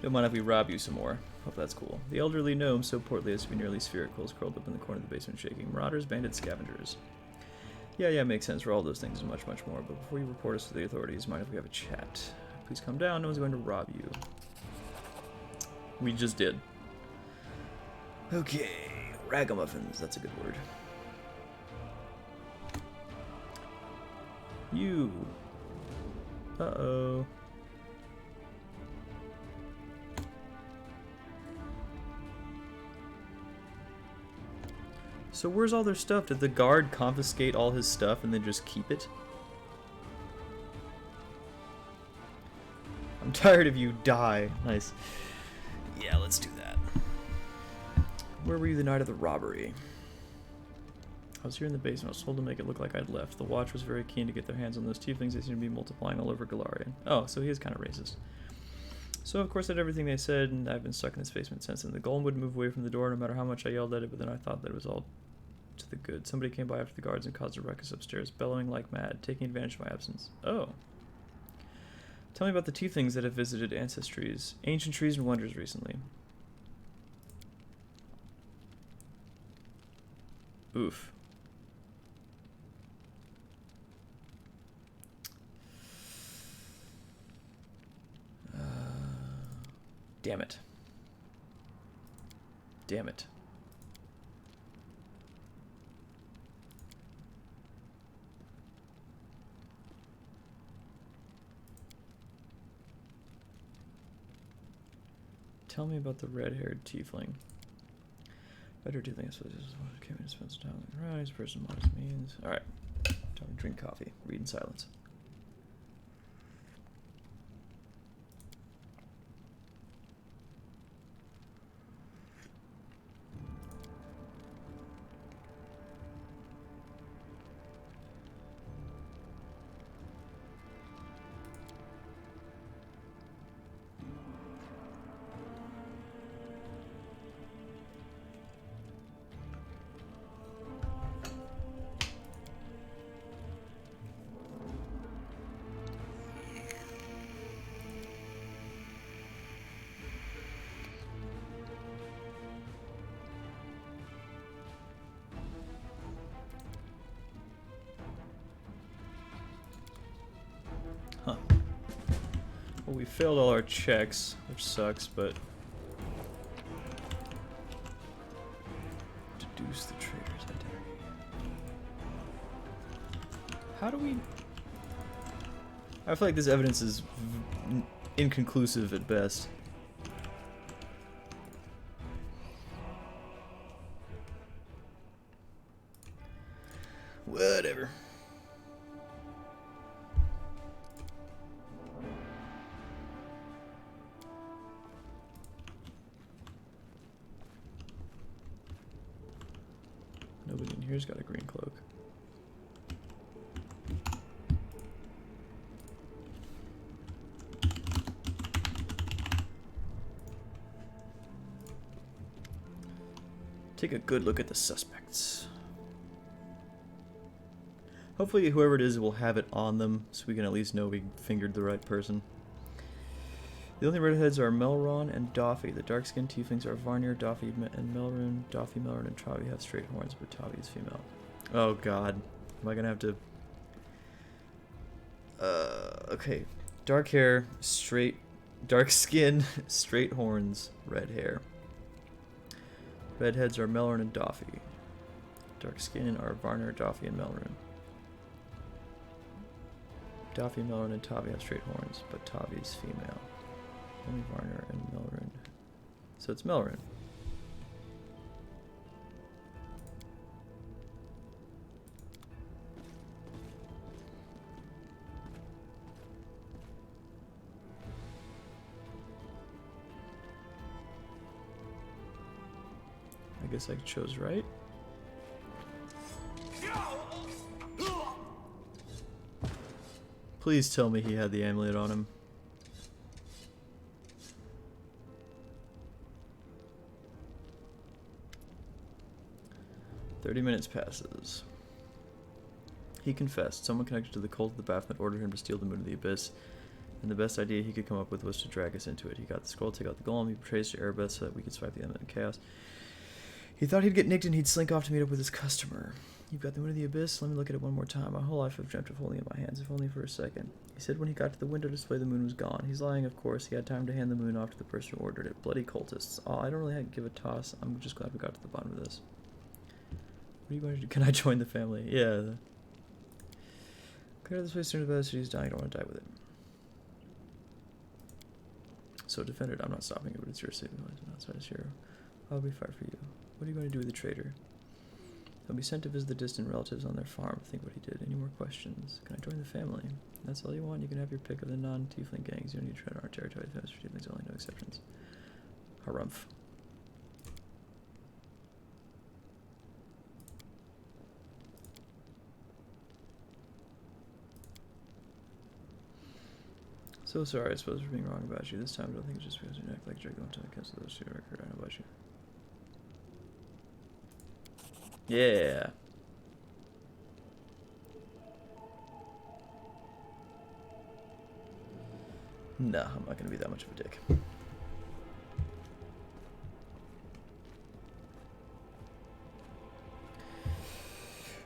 Don't mind if we rob you some more. Hope that's cool. The elderly gnome, so portly as to be nearly spherical, is curled up in the corner of the basement shaking. Marauders, bandits, scavengers. Yeah, makes sense for all those things and much, much more. But before you report us to the authorities, mind if we have a chat? Please come down. No one's going to rob you. We just did. Okay. Ragamuffins. That's a good word. You. Uh-oh. So where's all their stuff? Did the guard confiscate all his stuff and then just keep it? I'm tired of you. Die. Nice. Yeah, let's do that. Where were you the night of the robbery? I was here in the basement. I was told to make it look like I'd left. The watch was very keen to get their hands on those tieflings. They seem to be multiplying all over Galarian. Oh, so he is kind of racist. So, of course, I did everything they said, and I've been stuck in this basement since. And the golem wouldn't move away from the door no matter how much I yelled at it, but then I thought that it was all to the good. Somebody came by after the guards and caused a ruckus upstairs, bellowing like mad, taking advantage of my absence. Oh. Tell me about the tieflings that have visited ancient trees and wonders recently. Oof. Damn it. Damn it. Tell me about the red-haired tiefling. Red-haired tiefling, I suppose, is one who came in to spend some time with the rise, person modest means. Alright. Time to drink coffee. Read in silence. Huh. Well, we failed all our checks, which sucks, but... Deduce the traitor's identity. How do we... I feel like this evidence is inconclusive at best. Whatever. Nobody in here's got a green cloak. Take a good look at the suspects. Hopefully whoever it is will have it on them, so we can at least know we fingered the right person. The only redheads are Melron and Doffy. The dark-skinned tieflings are Varnir, Doffy, and Melron. Doffy, Melron, and Tavi have straight horns, but Tavi is female. Oh god. Am I gonna have to... okay. Dark hair, straight... Dark skin, straight horns, red hair. Redheads are Melron and Doffy. Dark skin are Varnir, Doffy, and Melron. Doffy, Melron, and Tavi have straight horns, but Tavi is female. Only Varnir and Melron. So it's Melron. I guess I chose right. Please tell me he had the amulet on him. "30 minutes passes. He confessed. Someone connected to the cult of the Baphomet ordered him to steal the moon of the abyss, and the best idea he could come up with was to drag us into it. He got the scroll, take out the golem, he betrays to Erebeth so that we could swipe the element in chaos. He thought he'd get nicked and he'd slink off to meet up with his customer. You've got the moon of the abyss? Let me look at it one more time. My whole life I've dreamt of holding it in my hands, if only for a second." He said when he got to the window display the moon was gone. He's lying, of course. He had time to hand the moon off to the person who ordered it. Bloody cultists. Oh, I don't really give a toss. I'm just glad we got to the bottom of this. What are you going to do? Can I join the family? Yeah. Clear this way sooner the better. She's dying. I don't want to die with it. So defended. I'm not stopping it, but it's your city. Outside is here. I'll be fired for you. What are you going to do with the traitor? He'll be sent to visit the distant relatives on their farm. Think what he did. Any more questions? Can I join the family? That's all you want? You can have your pick of the non-tiefling gangs. You don't need to tread on our territory. Famous for tieflings only, no exceptions. Harumph. So sorry, I suppose, for being wrong about you. This time I don't think it's just because you act like a jerk. Don't tell me because of those two record. I know about you. Yeah. Nah, I'm not gonna be that much of a dick.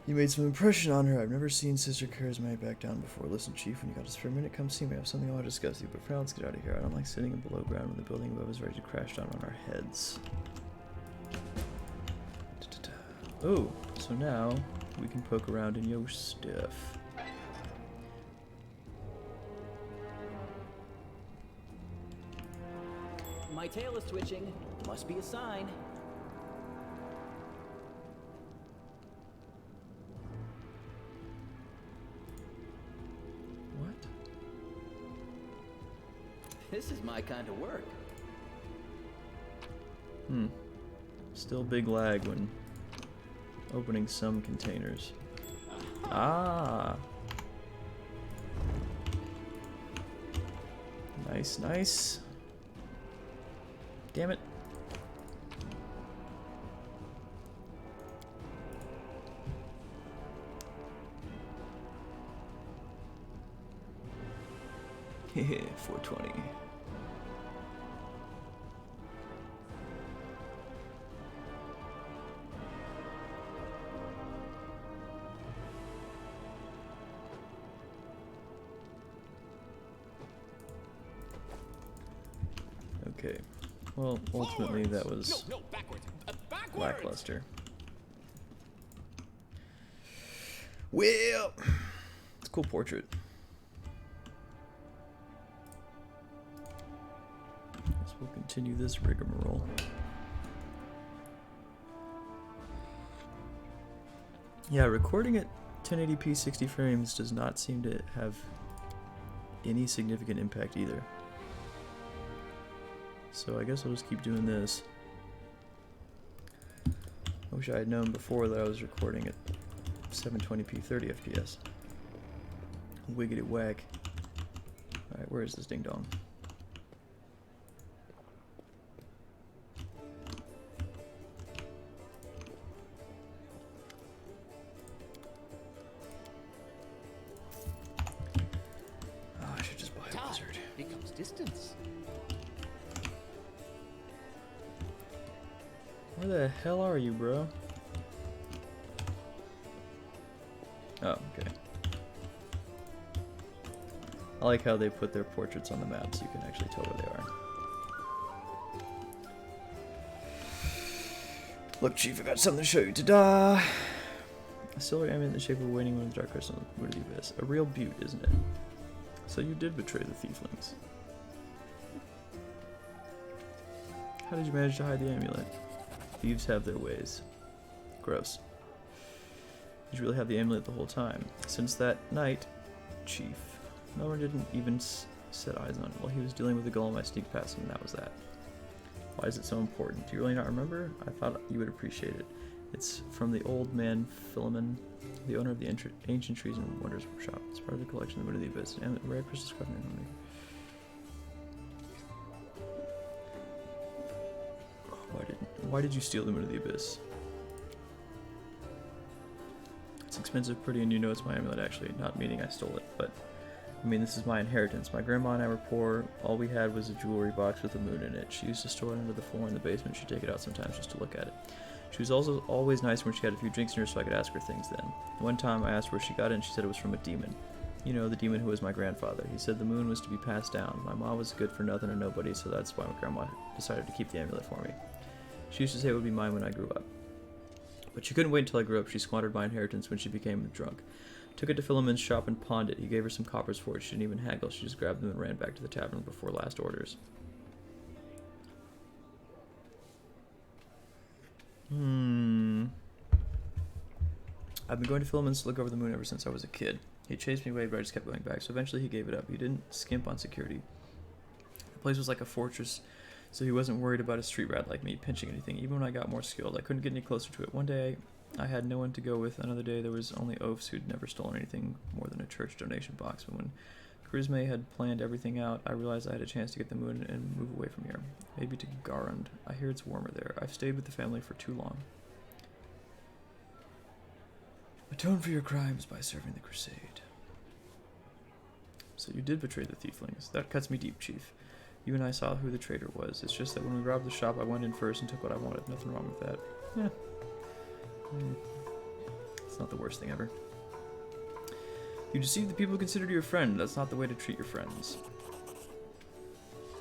You made some impression on her. I've never seen Sister Charismatic back down before. Listen, Chief, when you got us for a minute, come see me. I have something I want to discuss with you, but for now, let's get out of here. I don't like sitting in below ground when the building above is ready to crash down on our heads. Oh, so now we can poke around in your stuff.
My tail is twitching. Must be a sign.
What?
This is my kind of work.
Still big lag when opening some containers. Ah. Nice, nice. Damn it. Hehe, 420. Okay. Well, ultimately that was
No, backwards. Backwards.
lackluster. Well, it's a cool portrait. Guess we'll continue this rigmarole. Yeah, recording at 1080p 60 frames does not seem to have any significant impact either. So I guess I'll just keep doing this. I wish I had known before that I was recording at 720p 30 FPS. Wiggity whack. Alright, where is this ding dong? Oh, I should just buy a
Time
wizard.
becomes distance.
Where the hell are you, bro? Oh, okay. I like how they put their portraits on the map so you can actually tell where they are. Look, Chief, I got something to show you. Ta-da! A silver amulet in the shape of a waning moon with dark crystal in the wood of the abyss. A real beaut, isn't it? So you did betray the thieflings. How did you manage to hide the amulet? Thieves have their ways. Gross. Did you really have the amulet the whole time? Since that night, Chief. Melmer didn't even set eyes on it. While he was dealing with the golem, I sneaked past him, and that was that. Why is it so important? Do you really not remember? I thought you would appreciate it. It's from the old man Philemon, the owner of the Ancient Trees and Wonders Workshop. It's part of the collection of the Wood of the Abyss. And rare crystal covenant. Why did you steal the Moon of the Abyss? It's expensive, pretty, and you know it's my amulet actually, not meaning I stole it, but I mean this is my inheritance. My grandma and I were poor, all we had was a jewelry box with a moon in it. She used to store it under the floor in the basement, she'd take it out sometimes just to look at it. She was also always nice when she had a few drinks in her so I could ask her things then. One time I asked where she got it and she said it was from a demon. You know, the demon who was my grandfather. He said the moon was to be passed down. My mom was good for nothing and nobody, so that's why my grandma decided to keep the amulet for me. She used to say it would be mine when I grew up. But she couldn't wait until I grew up. She squandered my inheritance when she became drunk. Took it to Philemon's shop and pawned it. He gave her some coppers for it. She didn't even haggle. She just grabbed them and ran back to the tavern before last orders. I've been going to Philemon's to look over the moon ever since I was a kid. He chased me away, but I just kept going back. So eventually he gave it up. He didn't skimp on security. The place was like a fortress, so he wasn't worried about a street rat like me pinching anything. Even when I got more skilled, I couldn't get any closer to it. One day, I had no one to go with. Another day, there was only oafs who'd never stolen anything more than a church donation box. But when Charisme had planned everything out, I realized I had a chance to get the moon and move away from here. Maybe to Garund. I hear it's warmer there. I've stayed with the family for too long. Atone for your crimes by serving the crusade. So you did betray the thieflings. That cuts me deep, Chief. You and I saw who the traitor was. It's just that when we robbed the shop, I went in first and took what I wanted. Nothing wrong with that. Yeah. It's not the worst thing ever. You deceived the people who considered you a friend. That's not the way to treat your friends.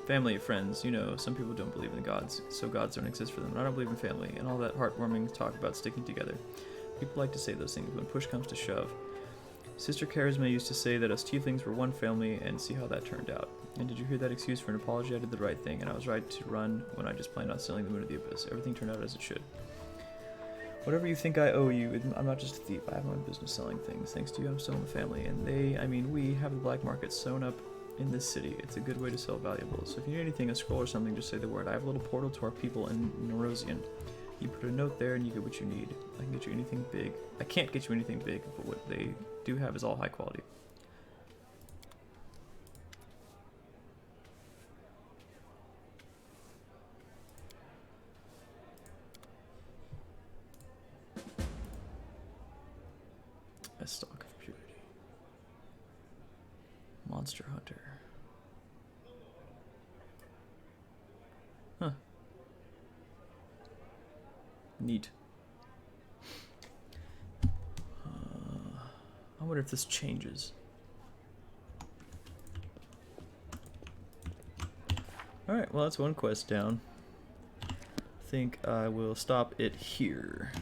Family, friends, you know, some people don't believe in gods, so gods don't exist for them. And I don't believe in family, and all that heartwarming talk about sticking together. People like to say those things, but when push comes to shove. Sister Charisma used to say that us tieflings were one family, and see how that turned out. And did you hear that excuse for an apology? I did the right thing, and I was right to run when I just planned on selling the Moon of the Abyss. Everything turned out as it should. Whatever you think I owe you, I'm not just a thief. I have my own business selling things. Thanks to you, I'm still in the family, and we have the black market sewn up in this city. It's a good way to sell valuables. So if you need anything, a scroll or something, just say the word. I have a little portal to our people in Nerosian. You put a note there and you get what you need. I can get you anything big. I can't get you anything big, but what they do have is all high quality. A stock of purity. Monster Hunter. Huh. Neat. I wonder if this changes. Alright, well that's one quest down. I think I will stop it here.